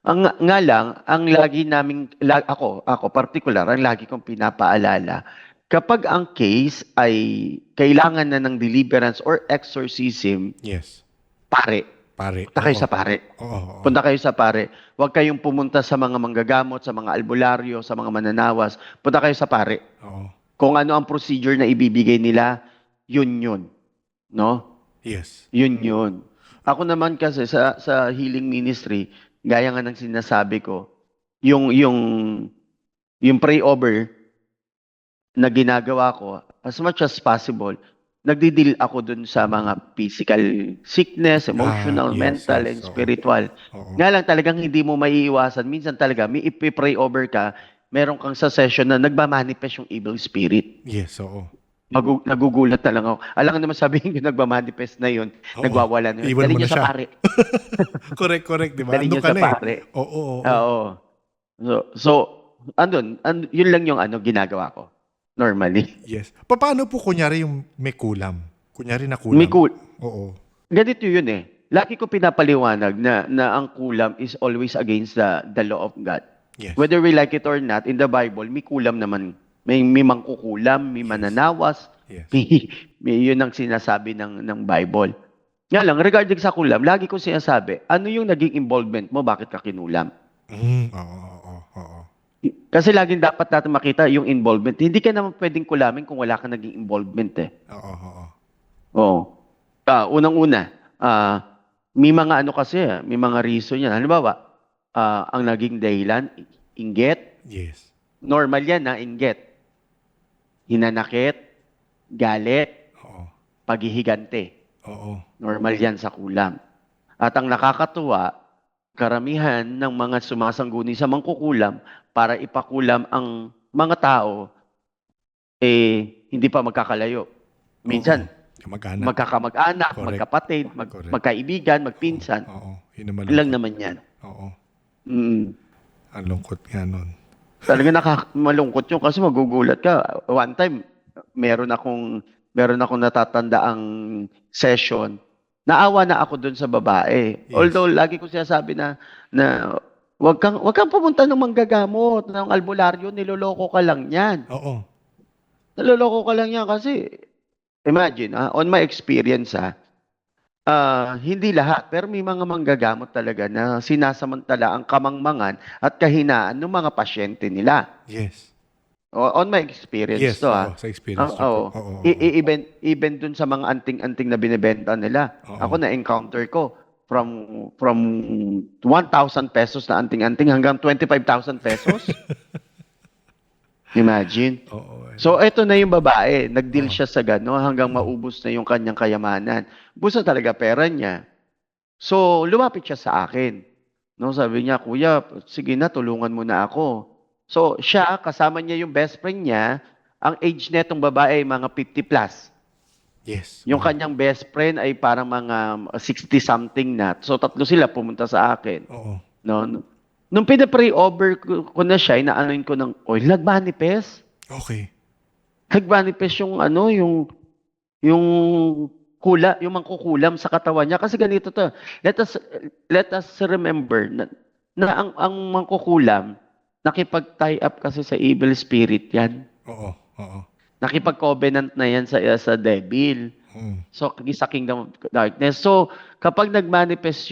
Speaker 2: Nga lang, ang lagi naming, ako particular, ang lagi kong pinapaalala, kapag ang case ay kailangan na ng deliverance or exorcism,
Speaker 3: Yes.
Speaker 2: pare.
Speaker 3: Pare.
Speaker 2: Punta kayo
Speaker 3: Oo.
Speaker 2: sa pare.
Speaker 3: Oo.
Speaker 2: Punta kayo sa pare. Huwag kayong pumunta sa mga manggagamot, sa mga albularyo, sa mga mananawas. Punta kayo sa pare.
Speaker 3: Oo.
Speaker 2: Kung ano ang procedure na ibibigay nila, yun. No?
Speaker 3: Yes.
Speaker 2: Yun. Ako naman kasi sa healing ministry, gaya nga ng sinasabi ko, yung pray over na ginagawa ko, as much as possible, nagdidil ako dun sa mga physical sickness, emotional,
Speaker 3: Yes,
Speaker 2: mental,
Speaker 3: yes,
Speaker 2: and
Speaker 3: oo.
Speaker 2: spiritual.
Speaker 3: Oo.
Speaker 2: Nga lang talagang hindi mo maiiwasan. Minsan talaga, may ipipray over ka, meron kang sa session na nagmamanifest yung evil spirit.
Speaker 3: Yes, oo.
Speaker 2: Nagugulat na lang ako. Alam nga naman sabihin ko nagmamanifest na yun,
Speaker 3: Oo.
Speaker 2: nagwawala na yun.
Speaker 3: Iwan
Speaker 2: Dali
Speaker 3: mo
Speaker 2: niyo
Speaker 3: na
Speaker 2: sa
Speaker 3: siya.
Speaker 2: pare.
Speaker 3: Correct, di ba?
Speaker 2: Dali
Speaker 3: Andun
Speaker 2: niyo
Speaker 3: ka
Speaker 2: sa
Speaker 3: na
Speaker 2: pare.
Speaker 3: Oo.
Speaker 2: Oo. So, yun lang yung ginagawa ko. Normally.
Speaker 3: Yes. Paano po kunyari yung may kulam? Kunyari na kulam.
Speaker 2: May kul-
Speaker 3: Oo.
Speaker 2: Ganito yun eh. Lagi ko pinapaliwanag na ang kulam is always against the law of God.
Speaker 3: Yes.
Speaker 2: Whether we like it or not, in the Bible, may kulam naman. May mangkukulam, may mananawas.
Speaker 3: Yes.
Speaker 2: May yun ang sinasabi ng Bible. Nga lang, regarding sa kulam, lagi ko sinasabi, ano yung naging involvement mo, bakit ka kinulam?
Speaker 3: Oo.
Speaker 2: Kasi laging dapat natin makita yung involvement. Hindi ka naman pwedeng kulamin kung wala ka naging involvement eh.
Speaker 3: Oo.
Speaker 2: Oo. Unang-una, may mga may mga reason yan. Halimbawa, ang naging dahilan, inggit.
Speaker 3: Yes.
Speaker 2: Normal yan na inggit. Hinanakit, galit,
Speaker 3: Oo.
Speaker 2: paghihigante.
Speaker 3: Oo.
Speaker 2: Normal yan sa kulam. At ang nakakatuwa, karamihan ng mga sumasangguni sa mangkukulam para ipakulam ang mga tao, hindi pa magkakalayo. Minsan,
Speaker 3: Kamag-anak.
Speaker 2: magkakamag-anak,
Speaker 3: Correct.
Speaker 2: magkapatid,
Speaker 3: Correct.
Speaker 2: magkaibigan, magpinsan.
Speaker 3: Oo. Yun ang
Speaker 2: Ilang
Speaker 3: malungkot.
Speaker 2: naman yan.
Speaker 3: Oo.
Speaker 2: Mm.
Speaker 3: Ang lungkot nga nun.
Speaker 2: Talaga malungkot yun kasi magugulat ka. One time, meron akong natatandaang session. Naawa na ako dun sa babae.
Speaker 3: Yes.
Speaker 2: Although lagi ko sinasabi na wag kang pumunta ng manggagamot, ng albularyo, niloloko ka lang yan.
Speaker 3: Oo.
Speaker 2: Niloloko ka lang yan kasi imagine, on my experience hindi lahat, pero may mga manggagamot talaga na sinasamantala ang kamangmangan at kahinaan ng mga pasyente nila.
Speaker 3: Yes.
Speaker 2: On my experience
Speaker 3: Yes.
Speaker 2: to
Speaker 3: Oo. Sa experience.
Speaker 2: Oo.
Speaker 3: Oo.
Speaker 2: Even dun sa mga anting-anting na binebenta nila.
Speaker 3: Oo.
Speaker 2: Ako na-encounter ko from 1,000 pesos na anting-anting hanggang 25,000 pesos. Imagine.
Speaker 3: Oo.
Speaker 2: So, eto na yung babae. Nag-deal siya sa gano'n hanggang maubos na yung kanyang kayamanan. Ubus na talaga pera niya. So, lumapit siya sa akin. No, sabi niya, Kuya, sige na, tulungan mo na ako. So, siya, kasama niya yung best friend niya, ang age netong babae, mga 50 plus.
Speaker 3: Yes.
Speaker 2: Yung kanyang best friend ay parang mga 60-something na. So, tatlo sila pumunta sa akin.
Speaker 3: Oo.
Speaker 2: No? Nung pinapray over ko na siya, inaanoin ko ng oil, nagmanifest.
Speaker 3: Okay.
Speaker 2: Nagmanifest yung yung mangkukulam sa katawan niya. Kasi ganito to. Let us remember na ang mangkukulam, nakipag-tie up kasi sa evil spirit yan.
Speaker 3: Oo.
Speaker 2: Nakipag-covenant na yan sa devil. So, sa kingdom of darkness. So, kapag nagmanifest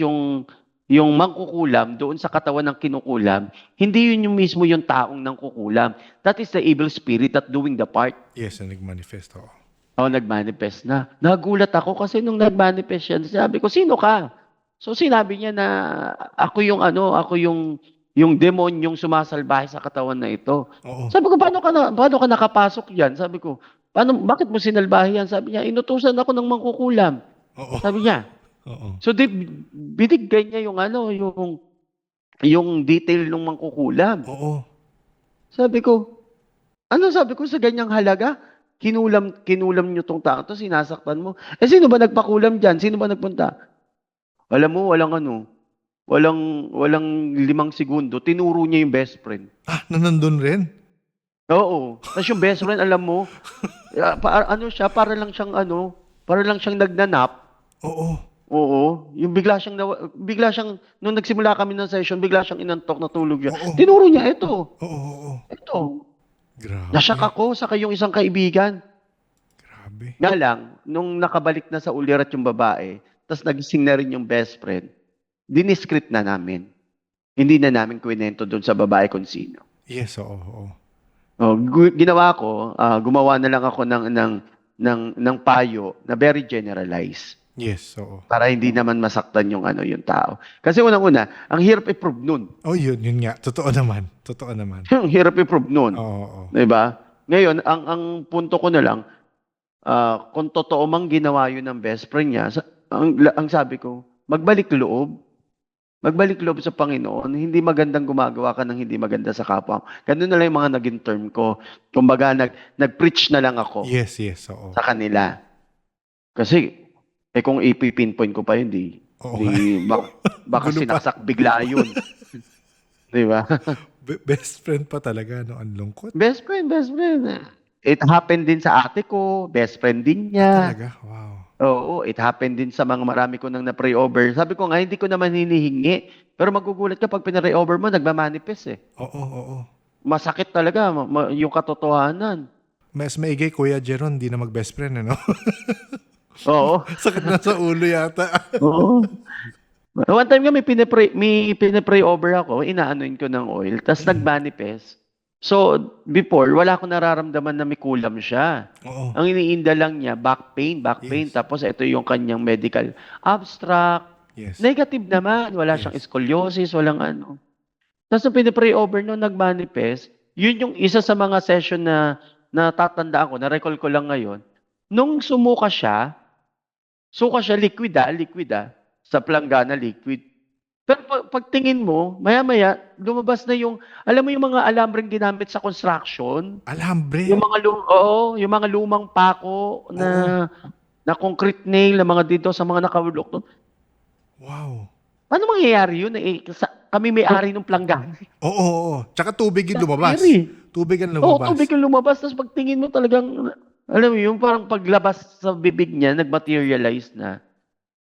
Speaker 2: yung mangkukulam doon sa katawan ng kinukulam, hindi yun yung mismo yung taong nang kukulam. That is the evil spirit that doing the part.
Speaker 3: Yes, na nag-manifest. Oo.
Speaker 2: Nagmanifest na. Nagulat ako kasi nung nagmanifest yan, sabi ko, sino ka? So sinabi niya na ako yung demonyong sumasalbahe sa katawan na ito.
Speaker 3: Oo.
Speaker 2: Sabi ko, paano ka nakapasok diyan? Sabi ko, bakit mo sinalbahe yan? Sabi niya, inutusan ako ng mangkukulam.
Speaker 3: Oo.
Speaker 2: Sabi niya.
Speaker 3: Oo.
Speaker 2: So binigay niya yung detail ng mangkukulam.
Speaker 3: Oo.
Speaker 2: Sabi ko, sabi ko sa ganyang halaga? Kinulam niyo tong tao to, sinasaktan mo. Sino ba nagpakulam diyan? Sino ba nagpunta? Alam mo, walang 5 segundo, tinuro niya yung best friend.
Speaker 3: Nandun rin?
Speaker 2: Oo. Tapos yung best friend, alam mo, para lang siyang nagnanap.
Speaker 3: Oo.
Speaker 2: Oo. Yung bigla siyang, nung nagsimula kami ng session, bigla siyang inantok, natulog siya.
Speaker 3: Oo.
Speaker 2: Tinuro niya, ito.
Speaker 3: Oo.
Speaker 2: Ito.
Speaker 3: Grabe.
Speaker 2: Nasyak ako sa yung isang kaibigan.
Speaker 3: Grabe.
Speaker 2: Nga lang, nung nakabalik na sa ulirat yung babae, tapos nagising na rin yung best friend, diniscreet na namin. Hindi na namin kwento doon sa babae kung sino.
Speaker 3: Yes, oo.
Speaker 2: Ginawa ko, gumawa na lang ako ng payo na very generalized
Speaker 3: Yes, oo.
Speaker 2: para hindi naman masaktan yung tao. Kasi unang-una, ang hirap i-prove nun.
Speaker 3: Oh, yun nga. Totoo naman.
Speaker 2: Ang hirap i-prove nun.
Speaker 3: Oo.
Speaker 2: 'Di ba? Ngayon, ang punto ko na lang, kung totoo mang ginawa yun ng best friend niya, ang sabi ko, magbalik loob. Magbalik loob sa Panginoon. Hindi magandang gumagawa ka ng hindi maganda sa kapwa mo. Ganun na lang yung mga naging term ko. Kumbaga, nag-preach na lang ako
Speaker 3: Yes, oo.
Speaker 2: sa kanila. Kasi, kung ipipinpoint ko pa yun,
Speaker 3: Oo.
Speaker 2: baka
Speaker 3: Gulo pa.
Speaker 2: sinaksak bigla yun. Di ba?
Speaker 3: Best friend pa talaga, no? Ang lungkot.
Speaker 2: Best friend. It happened din sa ate ko. Best friend din niya.
Speaker 3: Talaga? Wow.
Speaker 2: Oo, it happened din sa marami ko nang na-pray over. Sabi ko nga, hindi ko naman hinihingi. Pero magugulat ka pag pinray over mo, nagmamanifest eh.
Speaker 3: Oo.
Speaker 2: Masakit talaga yung katotohanan.
Speaker 3: Mas maigay, Kuya Jeron, di na mag-best friend, ano?
Speaker 2: Oo.
Speaker 3: Sakit na sa ulo yata.
Speaker 2: Oo. One time nga may pinapray over ako, inaanoin ko ng oil, tapos nagmanifest. So, before, wala akong nararamdaman na may kulam siya.
Speaker 3: Oo.
Speaker 2: Ang iniinda lang niya, back pain.
Speaker 3: Yes.
Speaker 2: Tapos ito yung kanyang medical abstract.
Speaker 3: Yes.
Speaker 2: Negative naman. Wala siyang scoliosis, walang ano. Tapos nung pinipray over nung nag-manifest, yun yung isa sa mga session na natatandaan ko, na-recall ko lang ngayon. Nung suka siya liquid sa planggana liquid. Pero pagtingin mo, maya-maya, lumabas na alam mo yung mga alambreng ginamit sa construction?
Speaker 3: Alambre.
Speaker 2: Yung mga lumang pako na concrete nail, na mga dito sa mga nakawulok doon.
Speaker 3: Wow.
Speaker 2: Paano mangyayari yun? Kami may-ari ng planggana.
Speaker 3: Oo. Tsaka tubig yung lumabas.
Speaker 2: Scary.
Speaker 3: Tubig ang
Speaker 2: Oo,
Speaker 3: lumabas.
Speaker 2: tubig yung lumabas. Tapos pagtingin mo talagang, alam mo yung parang paglabas sa bibig niya, nag-materialize na.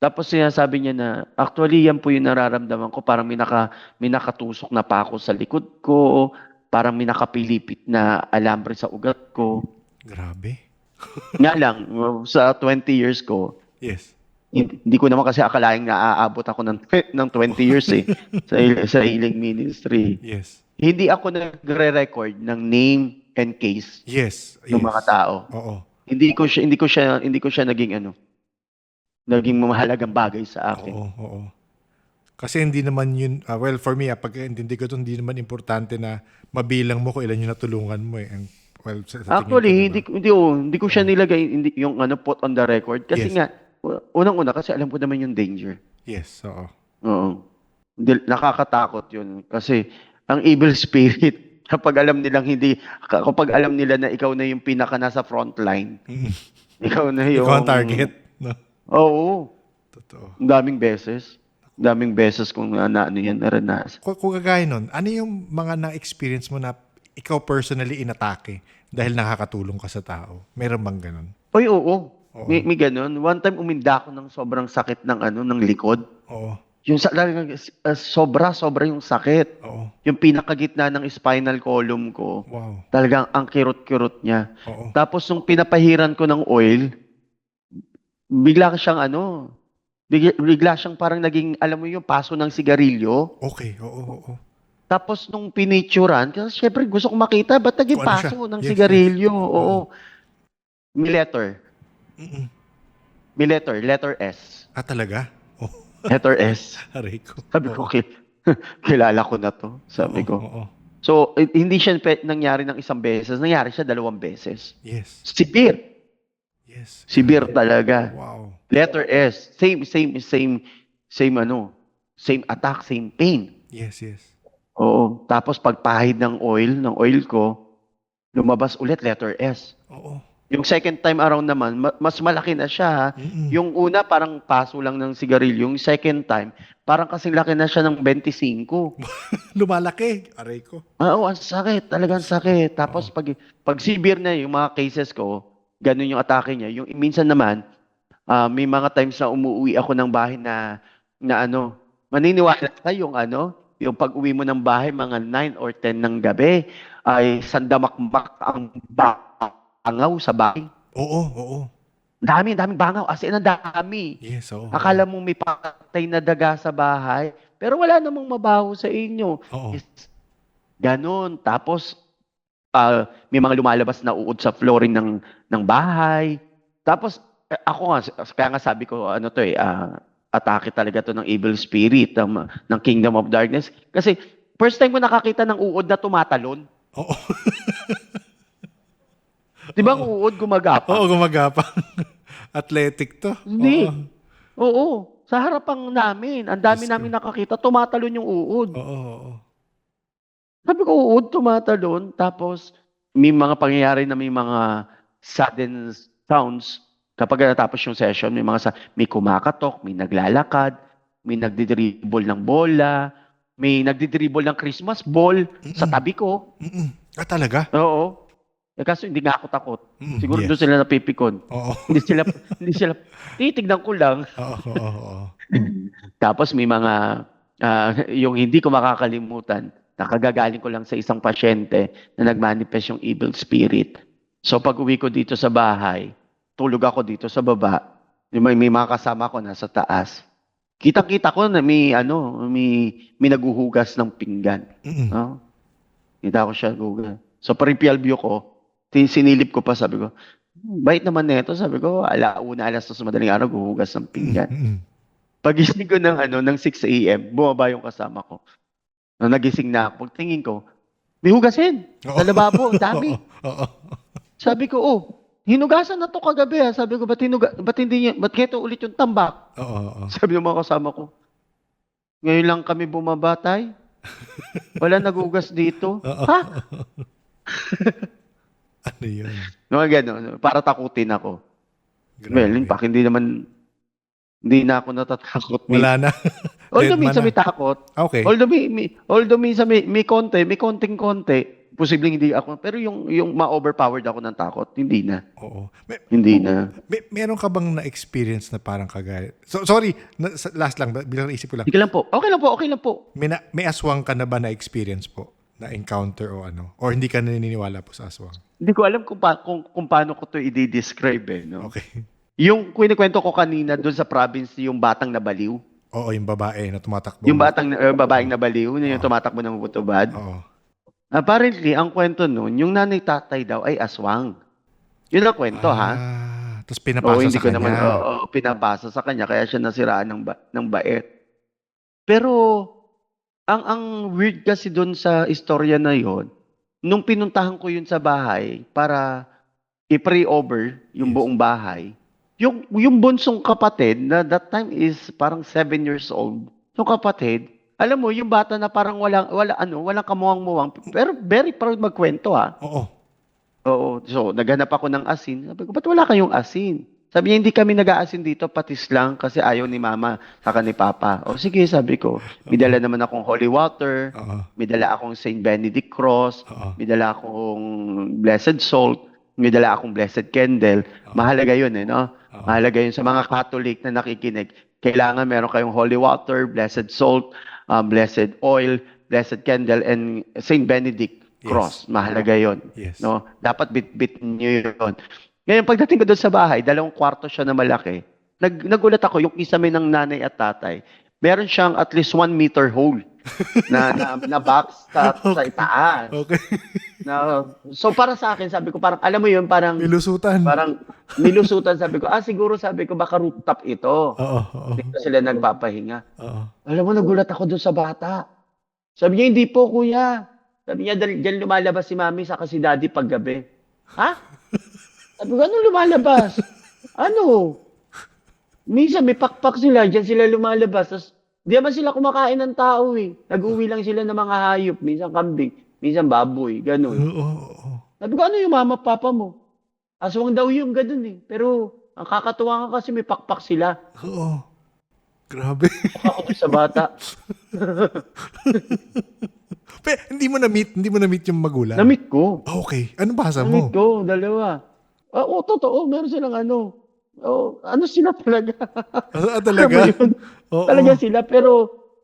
Speaker 2: Tapos sinasabi niya na, actually, yan po yung nararamdaman ko. Parang may nakatusok na pako sa likod ko. Parang may nakapilipit na alambre sa ugat ko.
Speaker 3: Grabe.
Speaker 2: Nga lang, sa 20 years ko,
Speaker 3: Yes.
Speaker 2: hindi ko naman kasi akalaing naaabot ako ng 20 years sa healing ministry.
Speaker 3: Yes.
Speaker 2: Hindi ako nagre-record ng name and case
Speaker 3: Yes.
Speaker 2: ng mga tao.
Speaker 3: Oo.
Speaker 2: Hindi ko siya naging mahalagang bagay sa akin.
Speaker 3: Oo. Kasi hindi naman yun, well, for me, pag hindi ko ito, hindi naman importante na mabilang mo kung ilan yung natulungan mo eh. Well, sa
Speaker 2: Actually,
Speaker 3: tingin ko, diba?
Speaker 2: hindi ko siya nilagay yung put on the record kasi
Speaker 3: Yes.
Speaker 2: nga unang-una kasi alam ko naman yung danger.
Speaker 3: Yes, oo.
Speaker 2: Oo. Nakakatakot yun kasi ang evil spirit kapag alam nila na ikaw na yung pinaka nasa front line. Ikaw na yung
Speaker 3: Ikaw ang target. No?
Speaker 2: Oo.
Speaker 3: Totoo.
Speaker 2: Ang daming beses kung naranasan.
Speaker 3: Kung kagaya nun, ano yung mga na-experience mo na ikaw personally inatake dahil nakakatulong ka sa tao? Meron bang ganun?
Speaker 2: Oy, oo. May ganun. One time uminda ako ng sobrang sakit ng likod.
Speaker 3: Oo.
Speaker 2: Yung sobra yung sakit.
Speaker 3: Oo.
Speaker 2: Yung pinakagitna ng spinal column ko.
Speaker 3: Wow.
Speaker 2: Talagang ang kirot-kirot niya.
Speaker 3: Oo.
Speaker 2: Tapos nung pinapahiran ko ng oil, bigla siyang parang naging, alam mo yung paso ng sigarilyo.
Speaker 3: Okay. Oo.
Speaker 2: Tapos nung pinicturan, kasi syempre gusto ko makita, ba't naging
Speaker 3: Kung ano
Speaker 2: paso
Speaker 3: siya?
Speaker 2: ng
Speaker 3: Yes,
Speaker 2: sigarilyo?
Speaker 3: yes.
Speaker 2: Oo. May letter.
Speaker 3: Mm-mm.
Speaker 2: May letter S.
Speaker 3: Talaga? Oh.
Speaker 2: Letter S.
Speaker 3: Aray ko.
Speaker 2: Sabi ko, kilala ko na to. Sabi ko.
Speaker 3: Oo.
Speaker 2: So, hindi siya nangyari ng isang beses. Nangyari siya 2 beses.
Speaker 3: Yes.
Speaker 2: Severe.
Speaker 3: Yes.
Speaker 2: Severe talaga.
Speaker 3: Wow.
Speaker 2: Letter S. Same attack, same pain.
Speaker 3: Yes, yes.
Speaker 2: Oo. Tapos pagpahid ng oil ko, lumabas ulit letter S.
Speaker 3: Oo.
Speaker 2: Yung second time around naman, mas malaki na siya. Ha? Yung una, parang paso lang ng sigarilyo. Yung second time, parang kasing laki na siya ng 25.
Speaker 3: Lumalaki. Aray ko.
Speaker 2: Oo, ang sakit. Talagang sakit. Tapos pag severe na yung mga cases ko, ganun yung atake niya. Yung minsan naman, may mga times na umuwi ako ng bahay na maniniwala ka yung yung pag-uwi mo ng bahay, mga 9 or 10 ng gabi, ay sandamakmak ang bangaw sa bahay.
Speaker 3: Oo.
Speaker 2: Daming bangaw. As in, ang dami.
Speaker 3: Yes, oo.
Speaker 2: Akala mo may patay na daga sa bahay, pero wala namang mabaho sa inyo.
Speaker 3: Oo.
Speaker 2: Ganon. Tapos, may mga lumalabas na uod sa flooring ng bahay. Tapos, ako nga, kaya nga sabi ko, atake talaga to ng evil spirit, ng Kingdom of Darkness. Kasi, first time ko nakakita ng uod na tumatalon.
Speaker 3: Oo.
Speaker 2: Di ba ang uod gumagapang?
Speaker 3: Oo, gumagapang. Athletic to.
Speaker 2: Hindi. Oo. Sa harapang namin, ang dami namin nakakita, tumatalon yung uod.
Speaker 3: Oo.
Speaker 2: Sabi ko, uod, tumatalon. Tapos, may mga pangyayari na may mga sudden sounds. Kapag natapos yung session, may kumakatok, may naglalakad, may nagdidribble ng bola, may nagdidribble ng Christmas ball sa tabi ko.
Speaker 3: Talaga?
Speaker 2: Oo. Kaso hindi nga ako takot. Siguro
Speaker 3: yes.
Speaker 2: doon sila napipikon.
Speaker 3: Oo.
Speaker 2: Hindi sila, titignan ko lang.
Speaker 3: Oo.
Speaker 2: Tapos may mga, yung hindi ko makakalimutan, nakagagaling ko lang sa isang pasyente na nagmanifest yung evil spirit. So pag uwi ko dito sa bahay, tulog ako dito sa baba, may mga kasama ko nasa taas. Kitang-kita ko na may naguhugas ng pinggan. Kita ko siya gugas. So peripheral view ko, sinilip ko pa, sabi ko, bait naman nito, sabi ko, alas 2 madaling araw, guhugas ng pinggan. Pagising ko ng 6 a.m., bumaba yung kasama ko. Nung nagising na ako, pagtingin ko, may hugasin sa lababo, dami. Sabi ko, hinugasan na to kagabi. Sabi ko, ba't kaya ulit yung tambak? Sabi ng mga kasama ko, ngayon lang kami bumabatay. Wala nagugas dito. Ha?
Speaker 3: Ano yun?
Speaker 2: Gano'n, para takutin ako. Well, in fact, hindi na ako natatakot.
Speaker 3: Wala na.
Speaker 2: Although minsan may takot.
Speaker 3: Okay.
Speaker 2: Although minsan may konting-konti. Posibleng hindi ako. Pero yung ma-overpowered ako ng takot, hindi na.
Speaker 3: Oo.
Speaker 2: Hindi na.
Speaker 3: Meron ka bang na-experience na parang kagaya? So, sorry, last lang, bilang naisip ko lang.
Speaker 2: Sige lang po. Okay lang po.
Speaker 3: May aswang ka na ba na-experience po? Na-encounter o ano? Or hindi ka naniniwala po sa aswang?
Speaker 2: Hindi ko alam kung paano ko to i-describe no?
Speaker 3: Okay.
Speaker 2: Yung kwento ko kanina doon sa province, yung batang nabaliw.
Speaker 3: Oo, yung babae na tumatakbo.
Speaker 2: Yung babaeng nabaliw, yung tumatakbo ng butubad.
Speaker 3: Oo.
Speaker 2: Apparently, ang kwento nun, yung nanay-tatay daw ay aswang. Yun ang kwento, ha?
Speaker 3: Tapos pinapasa
Speaker 2: hindi
Speaker 3: sa
Speaker 2: ko
Speaker 3: kanya.
Speaker 2: naman, pinapasa sa kanya, kaya siya nasiraan ng bait. Pero, ang weird kasi doon sa istorya na yon, nung pinuntahan ko yun sa bahay para i-pray over yung buong bahay, yung bunsong kapatid, na that time is parang 7 years old, yung kapatid, alam mo, yung bata na parang walang kamuwang-muwang, pero very proud magkwento, ha? Oo. So, naghanap ako ng asin. Sabi ko, ba't wala kayong asin? Sabi niya, hindi kami nag-aasin dito, patis lang, kasi ayaw ni mama, saka ni papa. O sige, sabi ko, may dala naman akong holy water, may dala akong Saint Benedict cross, may dala akong blessed salt, may dala akong blessed candle. Mahalaga yun, no? Mahalaga yun sa mga Catholic na nakikinig. Kailangan meron kayong holy water, blessed salt, blessed oil, blessed candle, and Saint Benedict cross. Yes. Mahalaga yun.
Speaker 3: Yes.
Speaker 2: No? Dapat bit-bit nyo yun. Ngayon, pagdating ko doon sa bahay, 2 kwarto siya na malaki. Nagulat ako, yung kisame ng nanay at tatay, meron siyang at least 1 meter hole na box sa itaas.
Speaker 3: Okay.
Speaker 2: So para sa akin, sabi ko parang, alam mo yun, parang
Speaker 3: Nilusutan.
Speaker 2: nilusutan, sabi ko, siguro sabi ko baka rooftop ito.
Speaker 3: Oo.
Speaker 2: Dito sila nagpapahinga.
Speaker 3: Oo.
Speaker 2: Alam mo, nagulat ako doon sa bata. Sabi niya, hindi po, kuya. Sabi niya, diyan lumalabas si mami sa si daddy paggabi. Ha? Sabi ko, ano lumalabas? Ano? Minsan may pakpak sila, diyan sila lumalabas. Tapos, di naman sila kumakain ng tao eh. Nag-uwi lang sila ng mga hayop. Minsan kambing, minsan baboy, ganun.
Speaker 3: Oo.
Speaker 2: Sabi ko, ano yung mama papa mo? Aswang daw yung ganun eh. Pero, ang kakatuwa nga kasi may pakpak sila.
Speaker 3: Oo. Grabe.
Speaker 2: Ako doon sa bata.
Speaker 3: Pero hindi mo na-meet yung magulang?
Speaker 2: Namit ko.
Speaker 3: Okay. Ano basa
Speaker 2: Namit
Speaker 3: mo?
Speaker 2: ko, dalawa. Oo, totoo. Meron silang ano. Ano sila talaga?
Speaker 3: Talaga?
Speaker 2: Alam mo yun?
Speaker 3: Oo.
Speaker 2: Talaga sila. Pero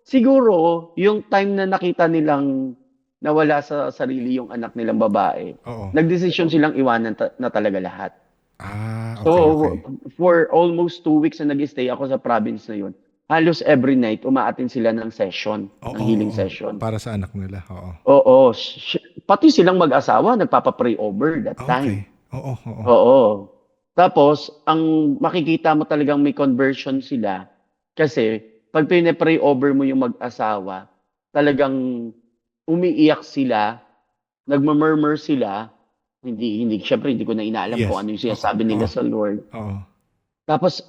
Speaker 2: siguro, yung time na nakita nilang nawala sa sarili yung anak nilang babae,
Speaker 3: Oo.
Speaker 2: nagdesisyon silang iwanan na talaga lahat.
Speaker 3: Okay,
Speaker 2: So,
Speaker 3: okay.
Speaker 2: for almost 2 weeks na nag-stay ako sa province na yun, halos every night, umaattend sila ng session, ng healing session.
Speaker 3: Para sa anak nila, oo.
Speaker 2: Oo. Pati silang mag-asawa, nagpapa-pray over that time.
Speaker 3: Okay. Oo.
Speaker 2: Oo. Tapos, ang makikita mo talagang may conversion sila kasi pag pinapray over mo yung mag-asawa, talagang umiiyak sila, nagmamurmur sila, syempre hindi ko na inaalam
Speaker 3: Yes.
Speaker 2: kung ano yung sinasabi nila
Speaker 3: Oo.
Speaker 2: sa Lord.
Speaker 3: Oo.
Speaker 2: Tapos,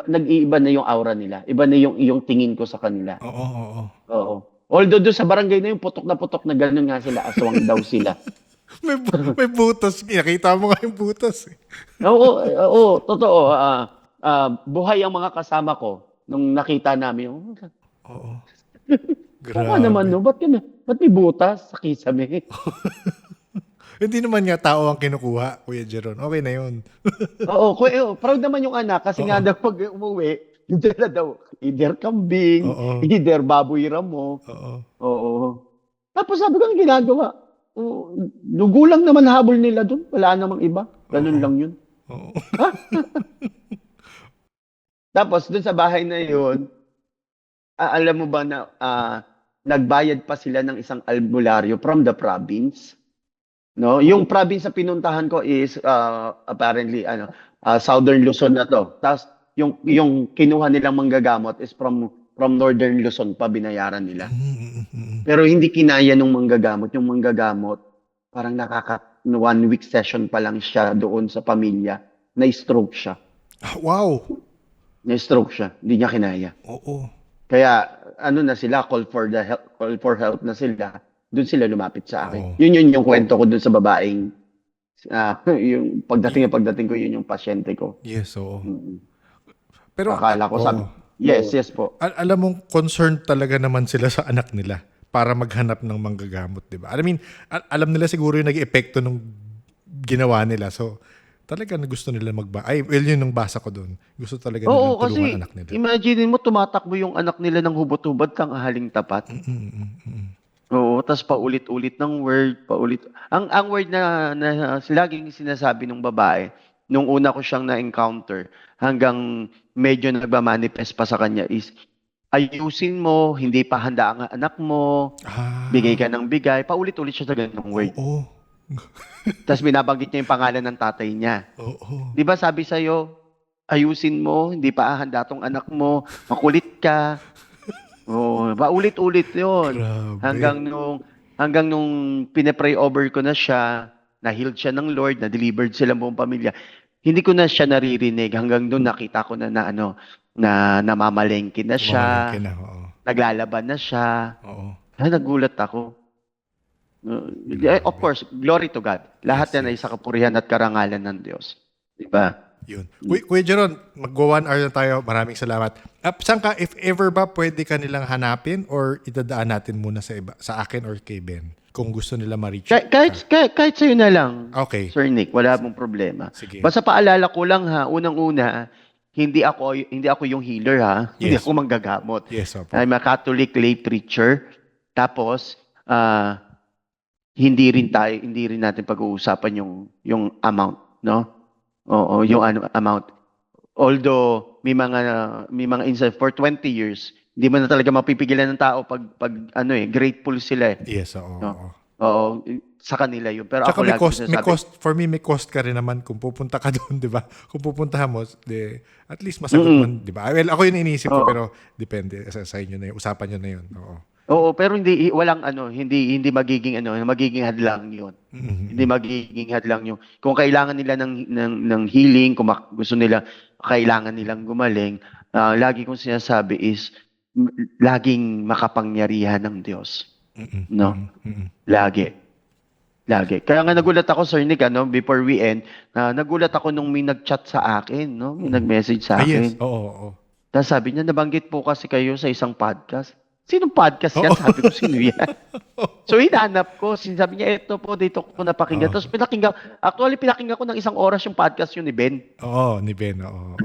Speaker 2: nag-iiba na yung aura nila. Iba na yung tingin ko sa kanila.
Speaker 3: Oo.
Speaker 2: Oo. Although doon sa barangay na yung putok na gano'n nga sila, aswang daw sila.
Speaker 3: May butas. Nakita mo nga yung butas.
Speaker 2: Oo, totoo. Buhay ang mga kasama ko nung nakita namin.
Speaker 3: Oo.
Speaker 2: Oo naman, no? Ba't may butas sa kisame?
Speaker 3: Hindi naman nga tao ang kinukuha, Kuya Jeron. Okay na yun.
Speaker 2: Proud naman yung anak kasi nga daw pag umuwi, dala daw either kambing,
Speaker 3: Oo.
Speaker 2: either baboy ramo.
Speaker 3: Oo.
Speaker 2: Oo. Tapos sabi ko, anong ginagawa? Lugo lang naman habol nila doon. Wala namang iba. Ganun lang yun.
Speaker 3: Oo.
Speaker 2: Tapos doon sa bahay na yun, alam mo ba na nagbayad pa sila ng isang albularyo from the province? No, yung province na pinuntahan ko is apparently Southern Luzon na to. Tapos yung kinuha nilang manggagamot is from Northern Luzon pa binayaran nila. Pero hindi kinaya nung manggagamot. Yung manggagamot, parang 1 week session pa lang siya doon sa pamilya. Na-stroke siya.
Speaker 3: Wow.
Speaker 2: Na-stroke siya. Hindi niya kinaya.
Speaker 3: Oo.
Speaker 2: Kaya na sila, call for help na sila. Doon sila lumapit sa akin.
Speaker 3: Oo.
Speaker 2: Yun yung kwento ko doon sa babaeng yung pagdating ko, yun yung pasyente ko.
Speaker 3: Yes, oo.
Speaker 2: Mm.
Speaker 3: Pero
Speaker 2: Akala ko sabi, yes po.
Speaker 3: alam mong concerned talaga naman sila sa anak nila para maghanap ng manggagamot, di ba? I mean, alam nila siguro yung nag-epekto ng ginawa nila. So, talaga na gusto nila yun yung basa ko doon. Gusto talaga nilang
Speaker 2: Kasi
Speaker 3: tulungan anak nila.
Speaker 2: imagine mo, tumatakbo yung anak nila ng hubot-hubad kang ahaling tapat. Oo, tas paulit-ulit ng word, Ang word na laging sinasabi ng babae, nung una ko siyang na-encounter, hanggang medyo nagmamanifest pa sa kanya is, ayusin mo, hindi pa handa ang anak mo, bigay ka ng bigay, paulit-ulit siya sa ganung word.
Speaker 3: Oo.
Speaker 2: Tapos binabanggit niya yung pangalan ng tatay niya.
Speaker 3: Oo.
Speaker 2: Di ba sabi sa'yo, ayusin mo, hindi pa handa tong anak mo, makulit ka. Paulit-ulit yun.
Speaker 3: Grabe.
Speaker 2: Hanggang nung pinapray over ko na siya, na-healed siya ng Lord, na-delivered sila buong pamilya, hindi ko na siya naririnig. Hanggang doon nakita ko na namamalengke na siya,
Speaker 3: Mamalengke na, oo.
Speaker 2: naglalaban na siya.
Speaker 3: Oo.
Speaker 2: Nagulat ako. Of course, glory to God. Lahat yan ay sa kapurihan at karangalan ng Diyos. Diba?
Speaker 3: Yun. Kuya Jeron, magwa 1 hour na tayo. Maraming salamat. Saan ka, if ever ba, pwede ka nilang hanapin or idadaan natin muna sa iba, sa akin or kay Ben? Kung gusto nila ma-reach.
Speaker 2: Kahit sa'yo na lang,
Speaker 3: Okay.
Speaker 2: Sir Nick, wala mong problema.
Speaker 3: Sige.
Speaker 2: Basta paalala ko lang ha, unang-una, hindi ako yung healer ha. Hindi
Speaker 3: Yes.
Speaker 2: ako manggagamot.
Speaker 3: Yes, opo.
Speaker 2: I'm a Catholic lay preacher. Tapos, hindi rin natin pag-uusapan yung amount, no? Oo, yung amount. Although may mga insight for 20 years, Hindi mo na talaga mapipigilan ng tao pag ano grateful sila eh.
Speaker 3: Yes, oo.
Speaker 2: No?
Speaker 3: Oo.
Speaker 2: Oo, sa kanila yun. Pero
Speaker 3: Tsaka
Speaker 2: ako
Speaker 3: may
Speaker 2: lagi
Speaker 3: cost, may
Speaker 2: sinasabi,
Speaker 3: cost, for me may cost ka rin naman kung pupunta ka doon, di ba? Kung pupuntahan mo, at least masagot man, di ba? Well, ako yun iniisip ko,
Speaker 2: Oo.
Speaker 3: pero depende sa inyo na yun, usapan nyo na yun. Oo.
Speaker 2: Oo, pero walang hindi magiging magiging hadlang 'yun.
Speaker 3: Mhm.
Speaker 2: Hindi magiging hadlang 'yun. Kung kailangan nila ng healing, kung gusto nila kailangan nilang gumaling, lagi kong sinasabi is laging makapangyarihan ng Diyos,
Speaker 3: Mm-mm.
Speaker 2: no?
Speaker 3: Mm-mm.
Speaker 2: Lagi. Lagi. Kaya nga nagulat ako, Sir Nick, before we end, nagulat ako nung may nag-chat sa akin, no? May nag-message sa
Speaker 3: Ah, yes.
Speaker 2: akin.
Speaker 3: Oo, oo.
Speaker 2: Tapos sabi niya, nabanggit po kasi kayo sa isang podcast. Sinong podcast yan?
Speaker 3: Oo.
Speaker 2: Sabi ko, sino yan? So, hinanap ko. Sabi niya, ito po, dito ko napakinggan.
Speaker 3: Oo.
Speaker 2: Tapos pinakinggan ko ng 1 oras yung podcast yun ni Ben.
Speaker 3: Oo, ni Ben. Oo.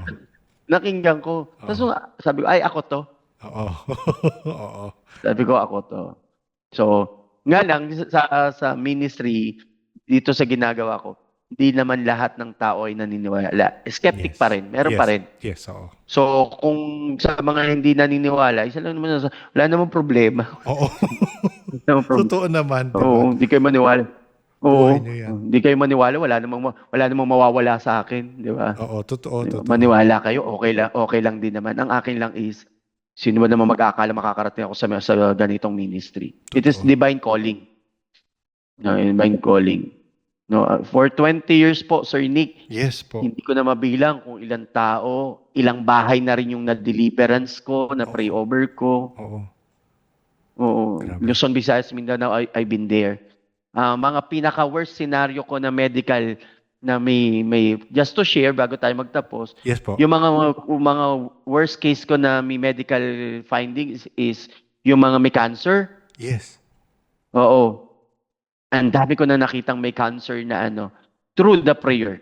Speaker 2: Nakinggan ko. Tapos sabi ko, ay, ako to.
Speaker 3: Oo. Oo.
Speaker 2: Sabi ko, ako to. So, nga lang, sa ministry, dito sa ginagawa ko, hindi naman lahat ng tao ay naniniwala. Skeptic
Speaker 3: Yes.
Speaker 2: pa rin. Meron
Speaker 3: Yes.
Speaker 2: pa rin.
Speaker 3: Yes, oo.
Speaker 2: So, kung sa mga hindi naniniwala, isa lang naman, wala namang problema.
Speaker 3: Oo.
Speaker 2: Wala namang problema.
Speaker 3: Totoo naman, di ba?
Speaker 2: Oo, hindi kayo maniwala. Oo,
Speaker 3: Buhay niyo yan.
Speaker 2: hindi kayo maniwala, wala namang mawawala sa akin, di ba?
Speaker 3: Oo, totoo,
Speaker 2: Di ba?
Speaker 3: totoo.
Speaker 2: Maniwala kayo, okay lang din naman. Ang akin lang is, sino ba naman mag-aakala makakarating ako sa ganitong ministry? It is
Speaker 3: Totoo.
Speaker 2: divine calling. No, divine calling. No, for 20 years po, Sir Nick,
Speaker 3: Yes po.
Speaker 2: hindi ko na mabilang kung ilang tao, ilang bahay na rin yung na-deliverance ko, na-pray over ko.
Speaker 3: Oo.
Speaker 2: Oo.
Speaker 3: Grabe.
Speaker 2: Luzon, Visayas, Mindanao, I've been there. Mga pinaka-worst scenario ko na medical na may just to share bago tayo magtapos,
Speaker 3: Yes po.
Speaker 2: yung mga worst case ko na may medical findings is yung mga may cancer.
Speaker 3: Yes.
Speaker 2: Oo. Ang dami ko na nakitang may cancer na through the prayer.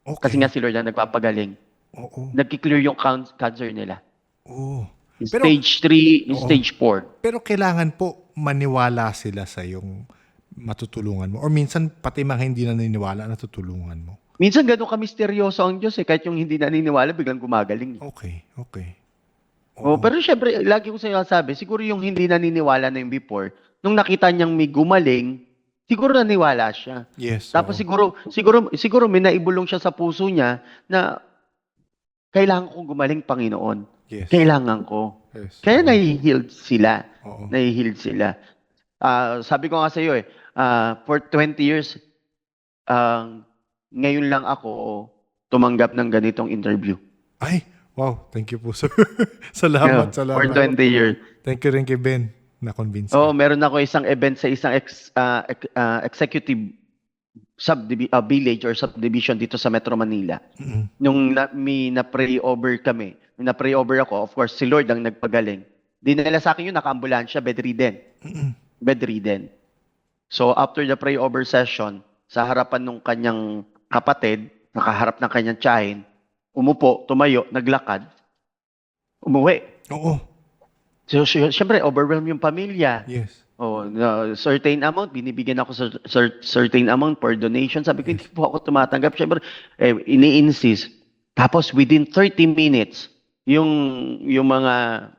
Speaker 3: Okay.
Speaker 2: Kasi nga si Lord na nagpapagaling.
Speaker 3: Oo.
Speaker 2: Nagki-clear yung cancer nila.
Speaker 3: Oo. Pero-
Speaker 2: Stage 3,
Speaker 3: Oo.
Speaker 2: stage 4.
Speaker 3: Pero kailangan po maniwala sila sa yung matutulungan mo. Or minsan, pati mga hindi naniniwala, natutulungan mo.
Speaker 2: Minsan ganun ka misteryoso ang Diyos kahit yung hindi naniniwala biglang gumagaling.
Speaker 3: Okay. Okay.
Speaker 2: Oh, pero syempre, lagi ko sinasabi, siguro yung hindi naniniwala na yung before, nung nakita niyang may gumaling, siguro naniwala siya.
Speaker 3: Yes.
Speaker 2: Tapos
Speaker 3: oo.
Speaker 2: siguro may naibulong siya sa puso niya na kailangan kong gumaling, Panginoon.
Speaker 3: Yes.
Speaker 2: Kailangan ko.
Speaker 3: Yes.
Speaker 2: Kaya
Speaker 3: Oo.
Speaker 2: nahi-healed sila.
Speaker 3: Oo.
Speaker 2: Nahi-healed sila. Sabi ko nga sa iyo for 20 years, ngayon lang ako tumanggap ng ganitong interview.
Speaker 3: Ay, wow. Thank you po, sir. Salamat,
Speaker 2: For
Speaker 3: salamat.
Speaker 2: 20 years.
Speaker 3: Thank you rin kay Ben. Na-convince
Speaker 2: Oo,
Speaker 3: ka.
Speaker 2: meron ako isang event sa isang executive village or subdivision dito sa Metro Manila.
Speaker 3: Mm-mm.
Speaker 2: Nung na-pray over kami, nung na-pray over ako, of course, si Lord ang nagpagaling. Dinala sa akin yun, naka-ambulansya, bedridden.
Speaker 3: Mm-mm.
Speaker 2: Bedridden. So, after the pray over session, sa harapan ng kanyang kapatid, nakaharap ng kanyang tiyahin, umupo, tumayo, naglakad, umuwi.
Speaker 3: Oo.
Speaker 2: So, syempre, overwhelmed yung pamilya.
Speaker 3: Yes.
Speaker 2: Oh, certain amount, binibigyan ako sa certain amount per donation. Sabi ko, hindi po ako tumatanggap. Siyempre, ini-insist. Tapos, within 30 minutes, yung mga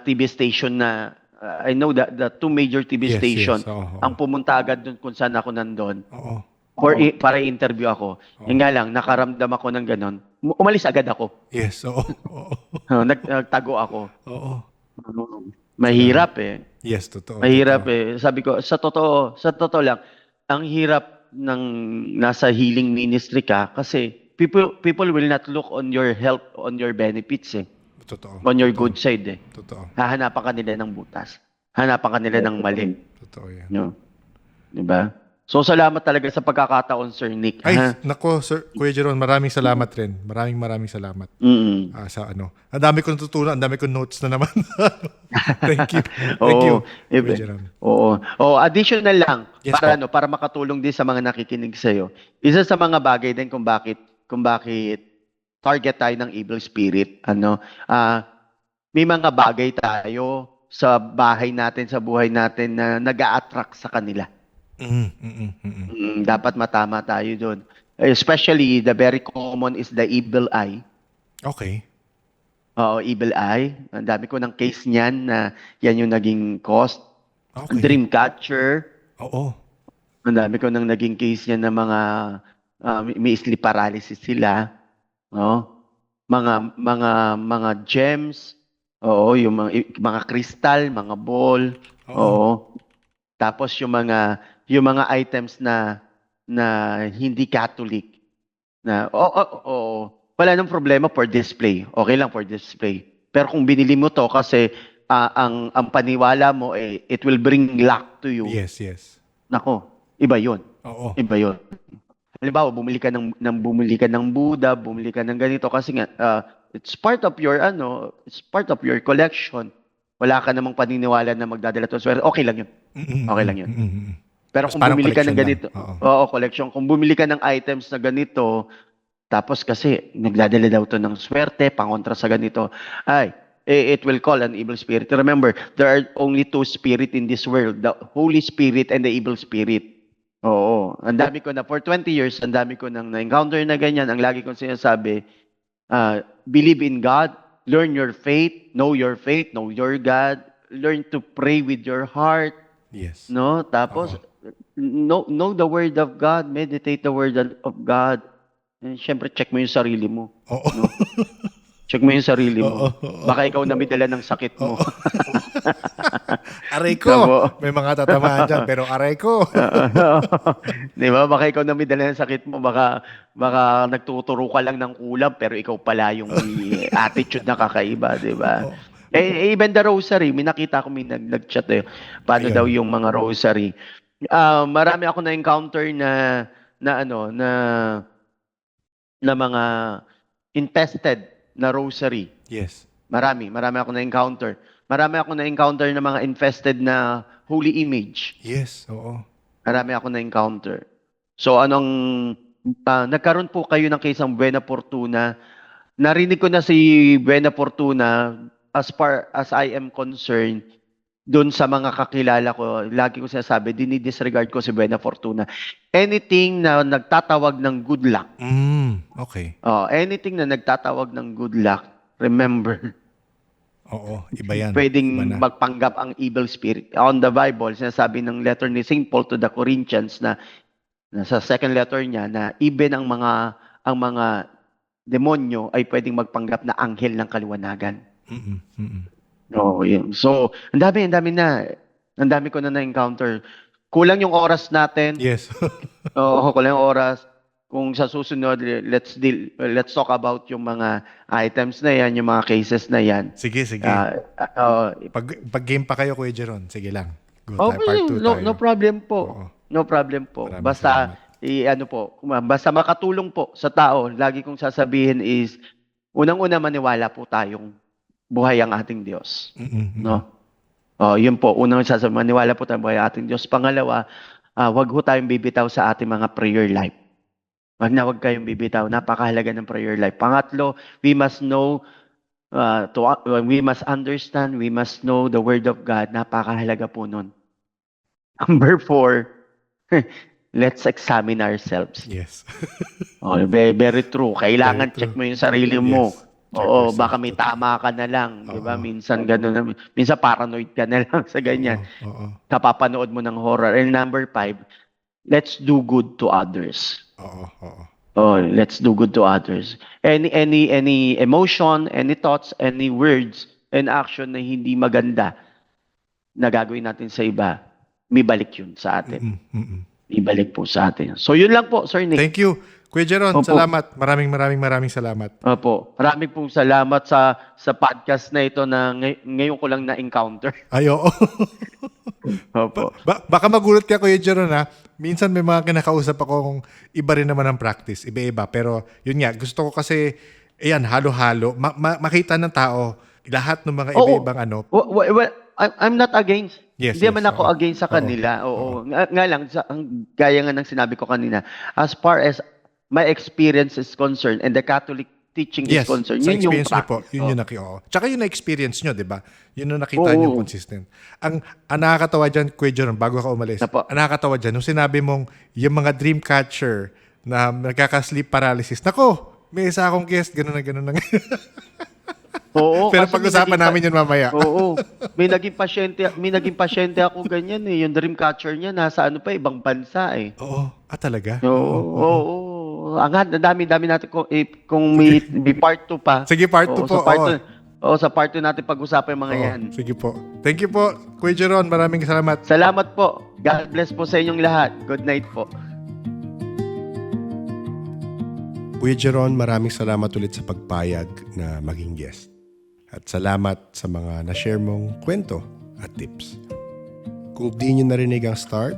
Speaker 2: TV station na, I know that the two major TV
Speaker 3: Yes,
Speaker 2: station,
Speaker 3: yes. Oo.
Speaker 2: ang pumunta agad dun kung saan ako nandun,
Speaker 3: Oo.
Speaker 2: para i-interview ako. Yung nga lang, nakaramdam ako ng ganon. Umalis agad ako.
Speaker 3: Yes. Oo. Oo.
Speaker 2: Nagtago ako.
Speaker 3: Oo.
Speaker 2: Mahirap eh.
Speaker 3: Yes, totoo.
Speaker 2: Mahirap
Speaker 3: totoo.
Speaker 2: eh. Sabi ko, sa totoo lang, ang hirap ng nasa healing ministry ka kasi people will not look on your health, on your benefits eh.
Speaker 3: Totoo.
Speaker 2: On your good side eh.
Speaker 3: Totoo.
Speaker 2: Hahanapan ka nila ng butas. Hanapan ka nila ng mali.
Speaker 3: Totoo yan.
Speaker 2: No? Diba? So, salamat talaga sa pagkakataon, Sir Nick.
Speaker 3: Ay,
Speaker 2: ha?
Speaker 3: nako, Sir Kuya Jeron, maraming salamat rin. Maraming salamat.
Speaker 2: Mm-mm.
Speaker 3: Sa ano. Ang dami kong natutunan, ang dami kong notes na naman. Thank you. Thank you, Kuya Jeron.
Speaker 2: Oo. Additional lang
Speaker 3: Yes,
Speaker 2: para makatulong din sa mga nakikinig sa iyo. Isa sa mga bagay din kung bakit target tayo ng evil spirit, may mga bagay tayo sa bahay natin, sa buhay natin na nag-a-attract sa kanila. Dapat matama tayo doon. Especially, the very common is the evil eye.
Speaker 3: Okay.
Speaker 2: Oo, evil eye. Ang dami ko ng case niyan na yan yung naging cause.
Speaker 3: Okay.
Speaker 2: Dream catcher.
Speaker 3: Oo.
Speaker 2: Ang dami ko nang naging case niyan na mga may sleep paralysis sila. No? Mga gems. Oo, yung mga crystal, mga ball.
Speaker 3: Oo.
Speaker 2: Oo. Tapos yung mga items na hindi Catholic na wala nang problema for display. Okay lang for display. Pero kung binili mo to kasi ang paniwala mo it will bring luck to you.
Speaker 3: Yes, yes.
Speaker 2: Nako, iba 'yon.
Speaker 3: Oo.
Speaker 2: Iba 'yon. Halimbawa, bumili ka ng Buddha, bumili ka ng ganito kasi nga it's part of your it's part of your collection. Wala ka namang paniniwala na magdadala to. So, okay lang 'yun. Okay lang 'yun. Pero
Speaker 3: Mas
Speaker 2: kung
Speaker 3: parang
Speaker 2: bumili ka ng
Speaker 3: collection lang.
Speaker 2: ganito,
Speaker 3: Oo.
Speaker 2: oo, collection. Kung bumili ka ng items na ganito, tapos kasi nagdadala daw to ng swerte, pangontra sa ganito, it will call an evil spirit. Remember, there are only two spirit in this world, the Holy Spirit and the evil spirit. Oo, ang dami ko na, for 20 years, ang dami ko nang na-encounter na ganyan. Ang lagi kong sinasabi, believe in God, learn your faith, know your God, learn to pray with your heart,
Speaker 3: Yes.
Speaker 2: no? Tapos, know the word of God, meditate the word of God. And syempre, check mo yung sarili mo.
Speaker 3: Oo.
Speaker 2: No? Check mo yung sarili mo.
Speaker 3: Oo.
Speaker 2: Baka ikaw na may dala ng sakit mo.
Speaker 3: Aray ko.
Speaker 2: Tama.
Speaker 3: May mga tatamaan dyan, pero aray ko.
Speaker 2: Di ba? Baka ikaw na may dala ng sakit mo. Baka nagtuturo ka lang ng kulam, pero ikaw pala yung may attitude na kakaiba. Di ba?
Speaker 3: Oo.
Speaker 2: Even the rosary, may nakita ko may nag-chat paano
Speaker 3: Ayun.
Speaker 2: daw yung mga rosary. Marami ako na-encounter na mga infested na rosary.
Speaker 3: Yes.
Speaker 2: Marami ako na-encounter. Marami ako na-encounter na mga infested na holy image.
Speaker 3: Yes. Oo.
Speaker 2: Marami ako na-encounter. So nagkaroon po kayo ng kisang Buena Fortuna. Narinig ko na si Buena Fortuna, as far as I am concerned, doon sa mga kakilala ko, lagi ko sinasabi, dinidisregard ko si Buena Fortuna. Anything na nagtatawag ng good luck,
Speaker 3: Okay.
Speaker 2: anything na nagtatawag ng good luck, remember,
Speaker 3: Oo. Iba yan.
Speaker 2: pwedeng
Speaker 3: Iba na.
Speaker 2: magpanggap ang evil spirit. On the Bible, sinasabi ng letter ni St. Paul to the Corinthians na sa second letter niya na even ang mga demonyo ay pwedeng magpanggap na anghel ng kaliwanagan. Oo, yun. So, ang dami ko na na-encounter. Kulang yung oras natin.
Speaker 3: Yes.
Speaker 2: Oo, kulang yung oras. Kung sa susunod, let's talk about yung mga items na yan, yung mga cases na yan.
Speaker 3: Sige, sige. Pag game pa kayo, Kuya Jeron, sige lang. Go tayo, part 2 tayo.
Speaker 2: No problem po.
Speaker 3: Oo.
Speaker 2: No problem po.
Speaker 3: Maraming
Speaker 2: Basta, basta makatulong po sa tao. Lagi kong sasabihin is, unang-una maniwala po tayong buhay ang ating Diyos. No? Yun po. Unang sasabihin, maniwala po tayong buhay ang ating Diyos. Pangalawa, wag ho tayong bibitaw sa ating mga prayer life. Wag kayong bibitaw. Napakahalaga ng prayer life. Pangatlo, we must know, we must understand, we must know the Word of God. Napakahalaga po nun. Number 4, let's examine ourselves.
Speaker 3: Yes.
Speaker 2: Very, very true. Kailangan
Speaker 3: Very true.
Speaker 2: check mo yung sarili mo.
Speaker 3: Yes. Check
Speaker 2: Oo,
Speaker 3: yourself.
Speaker 2: baka may tama ka na lang. Di ba?
Speaker 3: Oo.
Speaker 2: Minsan ganun na. Minsan paranoid ka na lang sa ganyan.
Speaker 3: Oo.
Speaker 2: Kapapanood mo ng horror. And number 5, let's do good to others.
Speaker 3: Oo.
Speaker 2: Let's do good to others. Any emotion, any thoughts, any words, and action na hindi maganda na gagawin natin sa iba, may balik yun sa atin. May balik po sa atin. So yun lang po, Sir Nick.
Speaker 3: Thank you. Kuya Jeron,
Speaker 2: Opo.
Speaker 3: salamat. Maraming salamat.
Speaker 2: Opo. Maraming pong salamat sa podcast na ito na ngayon ko lang na-encounter.
Speaker 3: Ay, oo.
Speaker 2: Opo.
Speaker 3: Baka magulat ka, Kuya Jeron, ha? Minsan may mga kinakausap akong iba rin naman ang practice. Iba-iba. Pero yun nga, gusto ko kasi, ayan, halo-halo. Makita ng tao, lahat ng mga iba-ibang ano.
Speaker 2: Well, I'm not against.
Speaker 3: Yes,
Speaker 2: Hindi
Speaker 3: yes,
Speaker 2: man ako
Speaker 3: oo.
Speaker 2: against sa kanila. Oo. Nga lang, gaya nga ng sinabi ko kanina, as far as my experience is concerned and the Catholic teaching is
Speaker 3: Yes,
Speaker 2: concerned,
Speaker 3: sa
Speaker 2: yun yung
Speaker 3: experience nyo po,
Speaker 2: practice.
Speaker 3: yun yung oo. Tsaka yun na-experience nyo, di ba? Yun yung nakita nyo consistent. Ang nakakatawa dyan, Kuya Jeron, bago ka umalis,
Speaker 2: Apo.
Speaker 3: ang nakakatawa dyan, nung sinabi mong yung mga dream catcher na nagkaka-sleep paralysis, nako, may isa akong guest, gano'n na.
Speaker 2: Oo,
Speaker 3: Pero
Speaker 2: kasi
Speaker 3: pag-usapan namin yun mamaya.
Speaker 2: Oo. May naging pasyente ako ganyan eh. Yung dream catcher niya nasa ano pa, ibang bansa eh.
Speaker 3: Oo. Talaga?
Speaker 2: Oo,
Speaker 3: Oo.
Speaker 2: oo. Ang dami natin kung
Speaker 3: Sige.
Speaker 2: may part 2 pa.
Speaker 3: Sige, part 2
Speaker 2: Oo,
Speaker 3: po. Oo.
Speaker 2: sa part 2 natin pag-usapan yung mga
Speaker 3: Oo.
Speaker 2: yan.
Speaker 3: Sige po. Thank you po, Kuya Jeron. Maraming salamat.
Speaker 2: Salamat po. God bless po sa inyong lahat. Good night po.
Speaker 1: Kuya Jeron, maraming salamat ulit sa pagpayag na maging guest. At salamat sa mga na-share mong kwento at tips. Kung di nyo narinig ang start,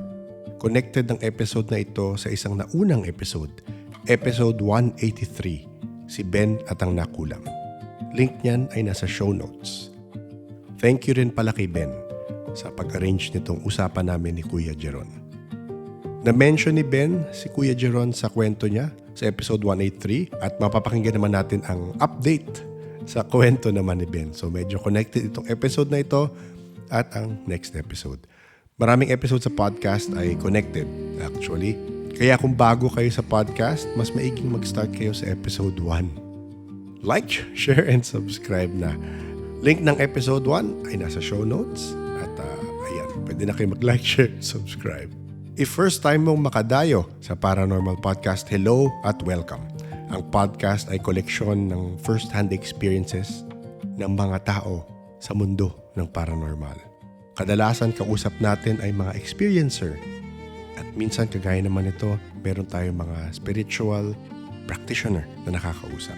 Speaker 1: connected ang episode na ito sa isang naunang episode, episode 183, si Ben at ang Nakulam. Link niyan ay nasa show notes. Thank you rin pala kay Ben sa pag-arrange nitong usapan namin ni Kuya Jeron. Na-mention ni Ben si Kuya Jeron sa kwento niya sa episode 183 at mapapakinggan naman natin ang update sa kwento naman ni Ben. So medyo connected itong episode na ito at ang next episode. Maraming episode sa podcast ay connected actually. Kaya kung bago kayo sa podcast, mas maiging mag-start kayo sa episode 1. Like, share, and subscribe na. Link ng episode 1 ay nasa show notes. At ayan, pwede na kayo mag-like, share, subscribe. If first time mong makadayo sa Paranormal Podcast, hello at welcome. Ang podcast ay koleksyon ng first-hand experiences ng mga tao sa mundo ng paranormal. Kadalasan kausap natin ay mga experiencer. At minsan kagaya naman ito, meron tayong mga spiritual practitioner na nakakausap.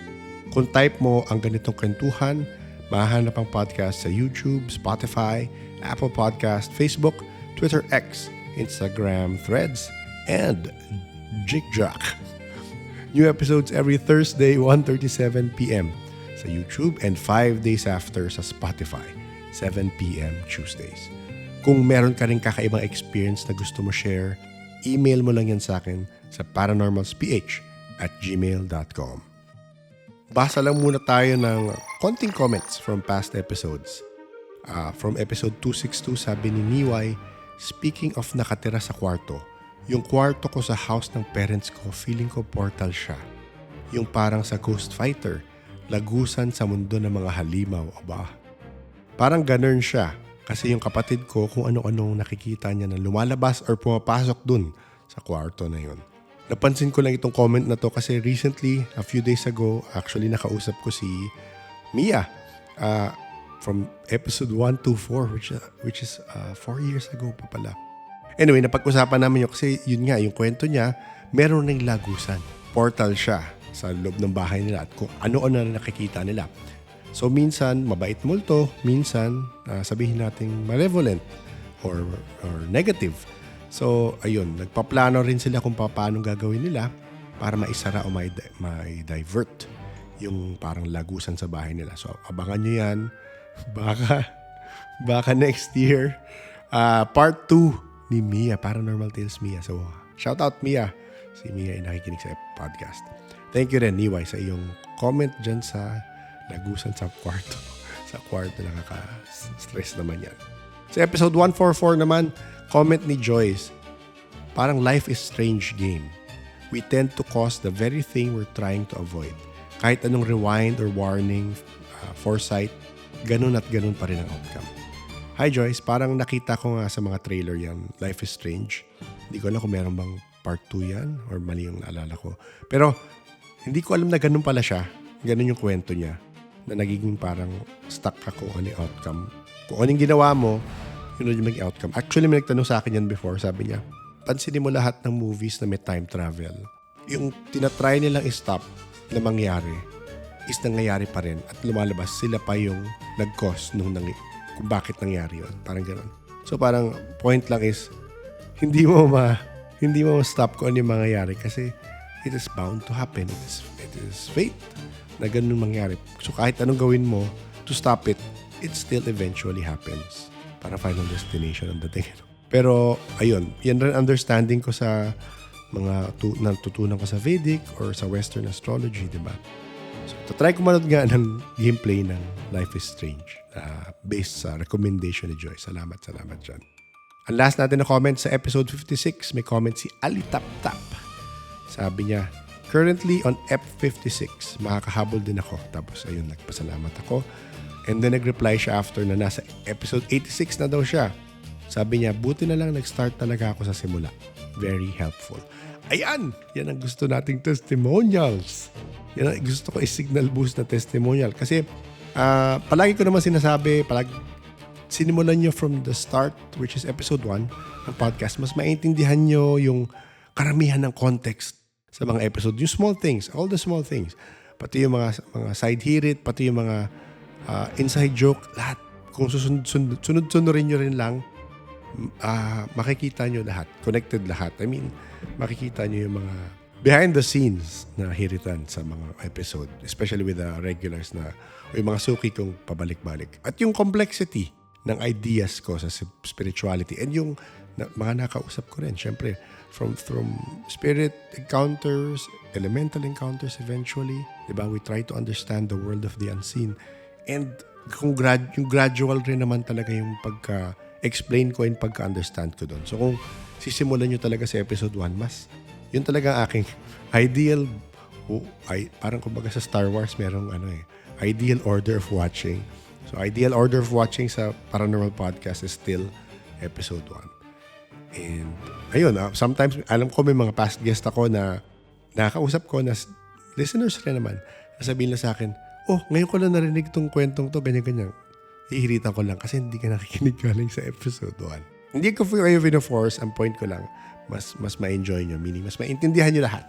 Speaker 1: Kung type mo ang ganitong kwentuhan, mahahanap ang podcast sa YouTube, Spotify, Apple Podcast, Facebook, Twitter X, Instagram, Threads, and JikJak. New episodes every Thursday, 1:37 p.m. sa YouTube and 5 days after sa Spotify, 7 p.m. Tuesdays. Kung meron ka rin kakaibang experience na gusto mo share, email mo lang yan sa akin sa paranormalsph@gmail.com. Basa lang muna tayo ng konting comments from past episodes. From episode 262, sabi ni Niway, speaking of nakatira sa kwarto, yung kwarto ko sa house ng parents ko, feeling ko portal siya. Yung parang sa Ghost Fighter, lagusan sa mundo ng mga halimaw, aba. Parang ganun siya, kasi yung kapatid ko kung ano-anong nakikita niya na lumalabas or pumapasok dun sa kwarto na yun. Napansin ko lang itong comment na to kasi recently, a few days ago, actually nakausap ko si Mia from episode 124, which is 4 years ago pa pala. Anyway, napag-usapan namin yun kasi yun nga, yung kwento niya, meron ng lagusan. Portal siya sa loob ng bahay nila at kung ano-ano na nakikita nila. So minsan, mabait multo, minsan, sabihin nating malevolent or negative. So, ayun, nagpaplano rin sila kung paano gagawin nila para maisara o ma-divert yung parang lagusan sa bahay nila. So, abangan nyo yan. Baka next year. Part 2 ni Mia, Paranormal Tales Mia. So, shout out Mia. Si Mia ay nakikinig sa podcast. Thank you rin, Niway, sa iyong comment dyan sa lagusan sa kwarto. Sa kwarto, nakaka-stress naman yan. Sa episode 144 naman, comment ni Joyce, parang life is strange game. We tend to cause the very thing we're trying to avoid. Kahit anong rewind or warning, foresight, ganun at ganun pa rin ang outcome. Hi Joyce, parang nakita ko nga sa mga trailer yan, Life is Strange. Hindi ko alam kung meron bang part 2 yan or mali yung naalala ko. Pero hindi ko alam na ganun pala siya. Ganun yung kwento niya na nagiging parang stuck ka kung ano yung outcome. Kung anong ginawa mo, yun yung maging outcome. Actually, may nagtanong sa akin yan before. Sabi niya, pansinin mo lahat ng movies na may time travel. Yung tinatry nilang stop na mangyari is nangyayari pa rin at lumalabas sila pa yung nag-cause kung bakit nangyari yun. Parang gano'n. So parang point lang is hindi mo ma-stop kung ano yung mangyayari kasi it is bound to happen. It is fate na ganun mangyari. So kahit anong gawin mo to stop it, it still eventually happens. Para final destination ang dating. Pero ayun, yan rin understanding ko sa mga natutunan ko sa Vedic or sa Western astrology, di ba? So, try ko manood nga ng gameplay ng Life is Strange based sa recommendation ni Joy. Salamat dyan. Ang last natin na comment sa episode 56, may comment si Ali Tap Tap. Sabi niya, currently on Ep56. Makakahabol din ako. Tapos ayun, nagpasalamat ako. And then nag-reply siya after na nasa episode 86 na daw siya. Sabi niya, buti na lang nag-start talaga ako sa simula. Very helpful. Ayan! Yan ang gusto nating testimonials. Yan ang gusto ko i-signal boost na testimonial. Kasi palagi ko naman sinasabi, sinimulan nyo from the start, which is episode 1 ng podcast, mas maintindihan nyo yung karamihan ng context sa mga episode. Yung small things, all the small things. Pati yung mga side hirit, pati yung mga inside joke, lahat. Kung sunod-sunurin nyo rin lang, makikita nyo lahat. Connected lahat. I mean, makikita nyo yung mga behind the scenes na hiritan sa mga episode. Especially with the regulars na, o yung mga suki kong pabalik-balik. At yung complexity ng ideas ko sa spirituality. And yung mga nakausap ko rin, syempre, from spirit encounters, elemental encounters eventually. Diba? We try to understand the world of the unseen. And yung gradual rin naman talaga yung pagka-explain ko and pagka-understand ko doon. So kung sisimulan nyo talaga sa episode 1, yun talaga aking ideal, parang kumbaga sa Star Wars, merong ideal order of watching. So ideal order of watching sa Paranormal Podcast is still episode 1. And ayun, sometimes alam ko may mga past guest ako na nakakausap ko na listeners rin naman. Nasabihin na sa akin, ngayon ko lang narinig tong kwentong to, ganyan-ganyan. Ihiritan ko lang kasi hindi ka nakikinig galing sa episode 1. Hindi ko kayo force, ang point ko lang, mas ma-enjoy nyo, meaning mas maintindihan nyo lahat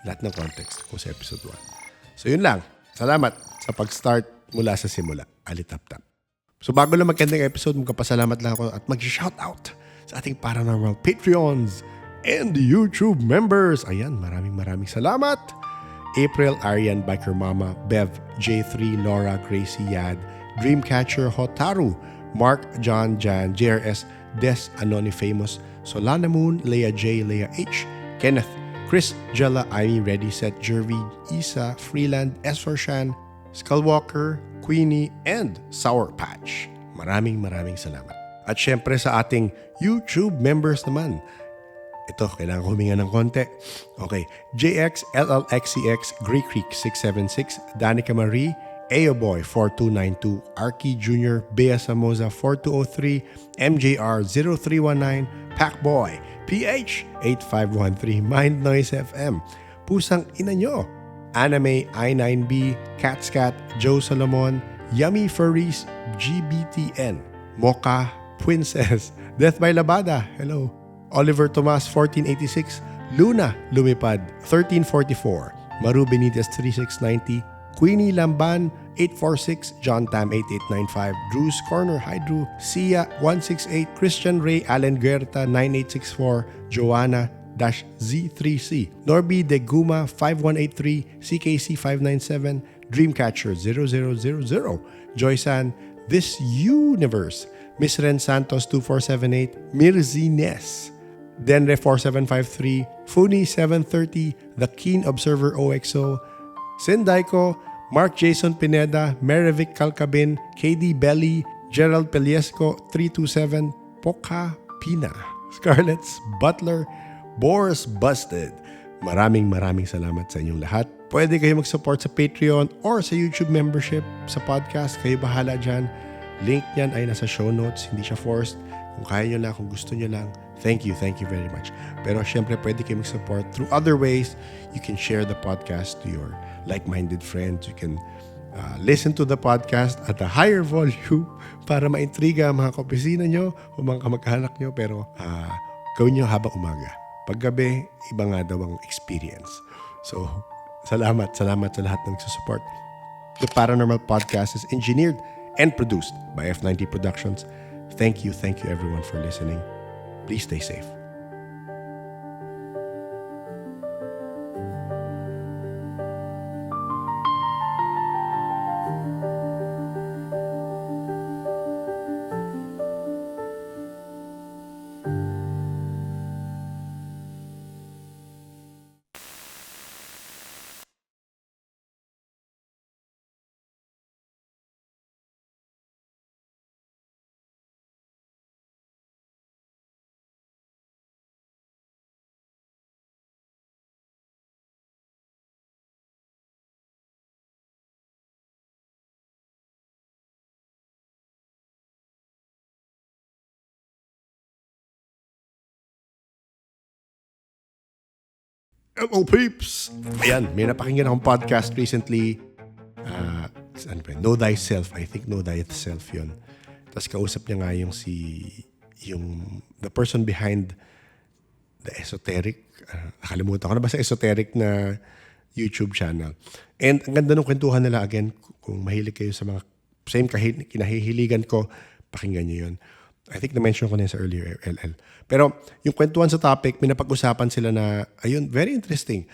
Speaker 1: ng context kung sa episode 1. So yun lang. Salamat sa pag-start mula sa simula. Alitap-tap. So bago lang mag-end ng episode, magpapasalamat lang ako at mag-shoutout sa ating Paranormal Patreons and YouTube members. Ayan, maraming salamat. April, Arian, Biker Mama, Bev, J3, Laura, Gracie, Yad, Dreamcatcher, Hotaru, Mark, John, Jan, JRS, Des, Anony Famous, Solana Moon, Leah J, Leah H, Kenneth, Chris, Jella, Amy, Ready, Set, Jervy, Isa, Freeland, Esforshan, Skullwalker, Queenie, and Sour Patch. Maraming salamat. At syempre sa ating YouTube members naman. Ito, kailangan ko huminga ng konti. Okay. JX, LLXCX, Greek Creek 676, Danica Marie, Aoboy 4292, Arky Jr., Bea Samoza 4203, MJR 0319, Packboy, PH 8513, Mind Noise FM, Pusang Ina Nyo, Anime I9B, Catscat, Joe Solomon, Yummy Furries, GBTN, Mocha, Princess, Death by Labada, hello, Oliver Tomas 1486, Luna Lumipad 1344, Maru Benitez 3690, Queenie Lamban 846, John Tam 8895, Drew's Corner, hi Drew, Sia 168, Christian Ray, Allen Guerta 9864, Joanna Z3C, Norby De Guma 5183, CKC 597, Dreamcatcher 0000, Joysan, This Universe, Miss Ren Santos 2478, Mirzines, Denre 4753, Funi 730, The Keen Observer OXO, Sendaiko, Mark Jason Pineda, Merivic Calcabin, KD Belly, Gerald Peliesco 327, Poca Pina, Scarlett's Butler, Boris Busted. Maraming salamat sa inyong lahat. Pwede kayo mag-support sa Patreon or sa YouTube membership sa podcast. Kayo bahala dyan. Link niyan ay nasa show notes. Hindi siya forced. Kung kaya nyo lang, kung gusto nyo lang, thank you very much. Pero syempre, pwede kayo mag-support through other ways. You can share the podcast to your like-minded friends. You can listen to the podcast at a higher volume para maintriga ang mga kaopisina nyo o mga kamag-anak nyo. Pero gawin nyo habang umaga. Paggabi, iba nga daw ang experience. So, salamat sa lahat ng nagsusupport. The Paranormal Podcast is engineered and produced by F90 Productions. Thank you everyone for listening. Please stay safe. Hello, peeps! Ayan, may napakinggan akong podcast recently. Ano ba yun? Know Thyself. I think Know Thyself yun. Tapos kausap niya nga yung the person behind the esoteric. Nakalimutan ko na ba sa esoteric na YouTube channel. And ang ganda ng kwentuhan nila, again, kung mahilig kayo sa mga same kinahihiligan ko, pakinggan nyo yun. I think na-mention ko na yun sa earlier LL. Pero yung kwentuhan sa topic, may napag-usapan sila na, ayun, very interesting.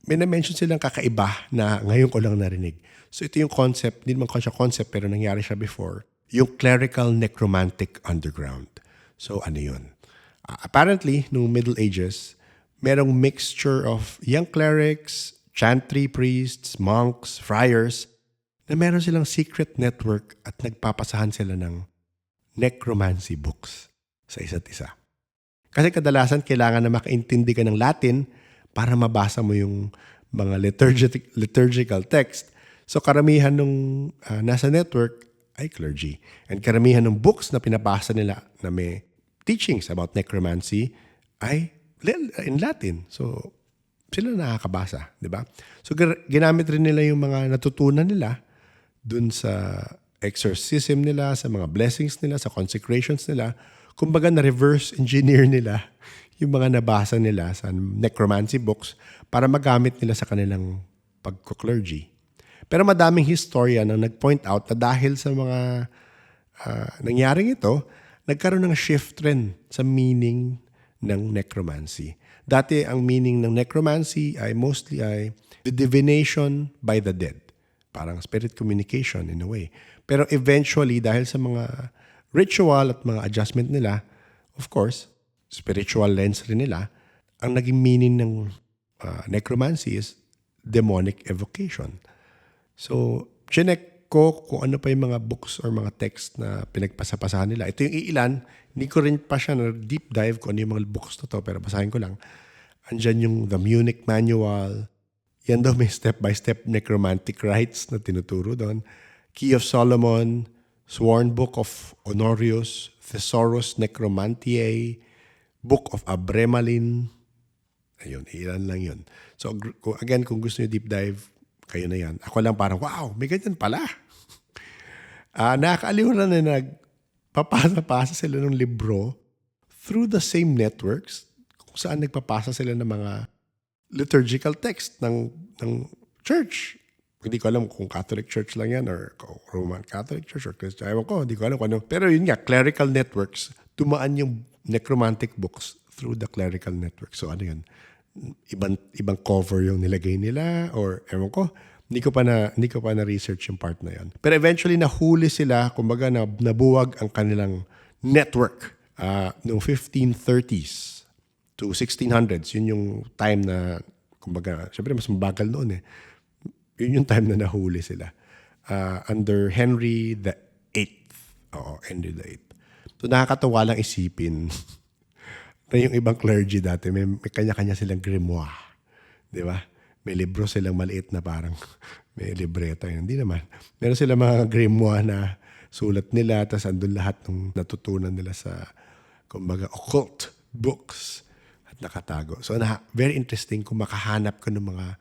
Speaker 1: May na-mention silang kakaiba na ngayon ko lang narinig. So ito yung concept, hindi naman ko siya concept, pero nangyari siya before. Yung clerical necromantic underground. So ano yun? Apparently, noong Middle Ages, merong mixture of young clerics, chantry priests, monks, friars, na meron silang secret network at nagpapasahan sila ng necromancy books sa isa't isa. Kasi kadalasan kailangan na makaintindi ka ng Latin para mabasa mo yung mga liturgical text. So karamihan nung nasa network ay clergy. And karamihan ng books na pinabasa nila na may teachings about necromancy ay in Latin. So sila nakakabasa, di ba? So ginamit rin nila yung mga natutunan nila dun sa exorcism nila, sa mga blessings nila, sa consecrations nila. Kumbaga na-reverse engineer nila yung mga nabasa nila sa necromancy books para magamit nila sa kanilang pagko-clergy. Pero madaming historian ang nag-point out na dahil sa mga nangyaring ito, nagkaroon ng shift rin sa meaning ng necromancy. Dati ang meaning ng necromancy ay mostly the divination by the dead. Parang spirit communication in a way. Pero eventually, dahil sa mga ritual at mga adjustment nila, of course, spiritual lens rin nila, ang naging meaning ng necromancy is demonic evocation. So, chinek ko kung ano pa yung mga books or mga text na pinagpasapasahan nila. Ito yung ilan, hindi ko rin pa siya na deep dive kung ano yung mga books na to, pero basahin ko lang. Andyan yung The Munich Manual. Yan daw may step-by-step necromantic rites na tinuturo doon. Key of Solomon, Sworn Book of Honorius, Thesaurus Necromantiae, Book of Abramelin. Ayun, ilan lang yun. So again, kung gusto nyo deep dive, kayo na yan. Ako lang parang, wow, may ganyan pala. Nakakaaliw na nagpapasa-pasa sila ng libro through the same networks kung saan nagpapasa sila ng mga liturgical text ng church. Hindi ko alam kung Catholic Church lang yan or Roman Catholic Church or Christian. Ewan ko, hindi ko alam kung ano. Pero yun nga, clerical networks, tumaan yung necromantic books through the clerical network. So ano yun? Ibang cover yung nilagay nila or ewan ko. Hindi ko pa na research yung part na yun. Pero eventually nahuli sila, kumbaga nabuwag ang kanilang network noong 1530s to 1600s. Yun yung time na, kumbaga, syempre mas mabagal noon eh. Yun yung time na nahuli sila. Under Henry the VIII. Oo, Henry the VIII. So nakakatawa lang isipin na yung ibang clergy dati, may kanya-kanya silang grimoire. Di ba? May libro silang maliit na parang may libreta. Hindi naman. Meron silang mga grimoire na sulat nila, tapos andun lahat ng natutunan nila sa, kumbaga, occult books at nakatago. So very interesting kung makahanap ko ng mga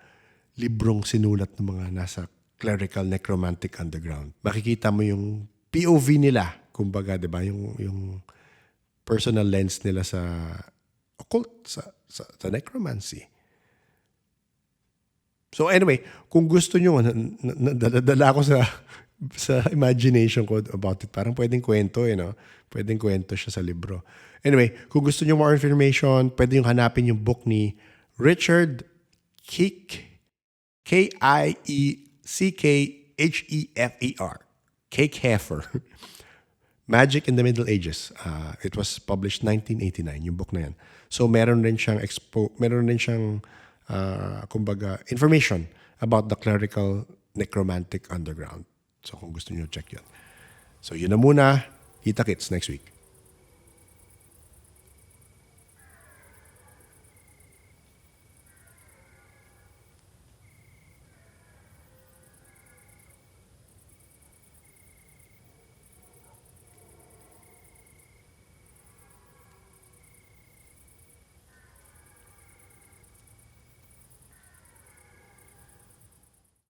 Speaker 1: librong sinulat ng mga nasa clerical necromantic underground. Makikita mo yung POV nila, kumbaga, 'di ba, yung personal lens nila sa occult, sa necromancy. So anyway, kung gusto niyo, dala ko sa imagination ko about it. Parang pwedeng kwento no? Pwedeng kwento siya sa libro. Anyway, kung gusto niyo more information, pwede yung hanapin yung book ni Richard Kiekhefer. Kiekhefer. Magic in the Middle Ages. It was published 1989, yung book na yan. So meron rin siyang kumbaga, information about the clerical necromantic underground. So kung gusto niyo check yun. So yun na muna. Kita-kits next week.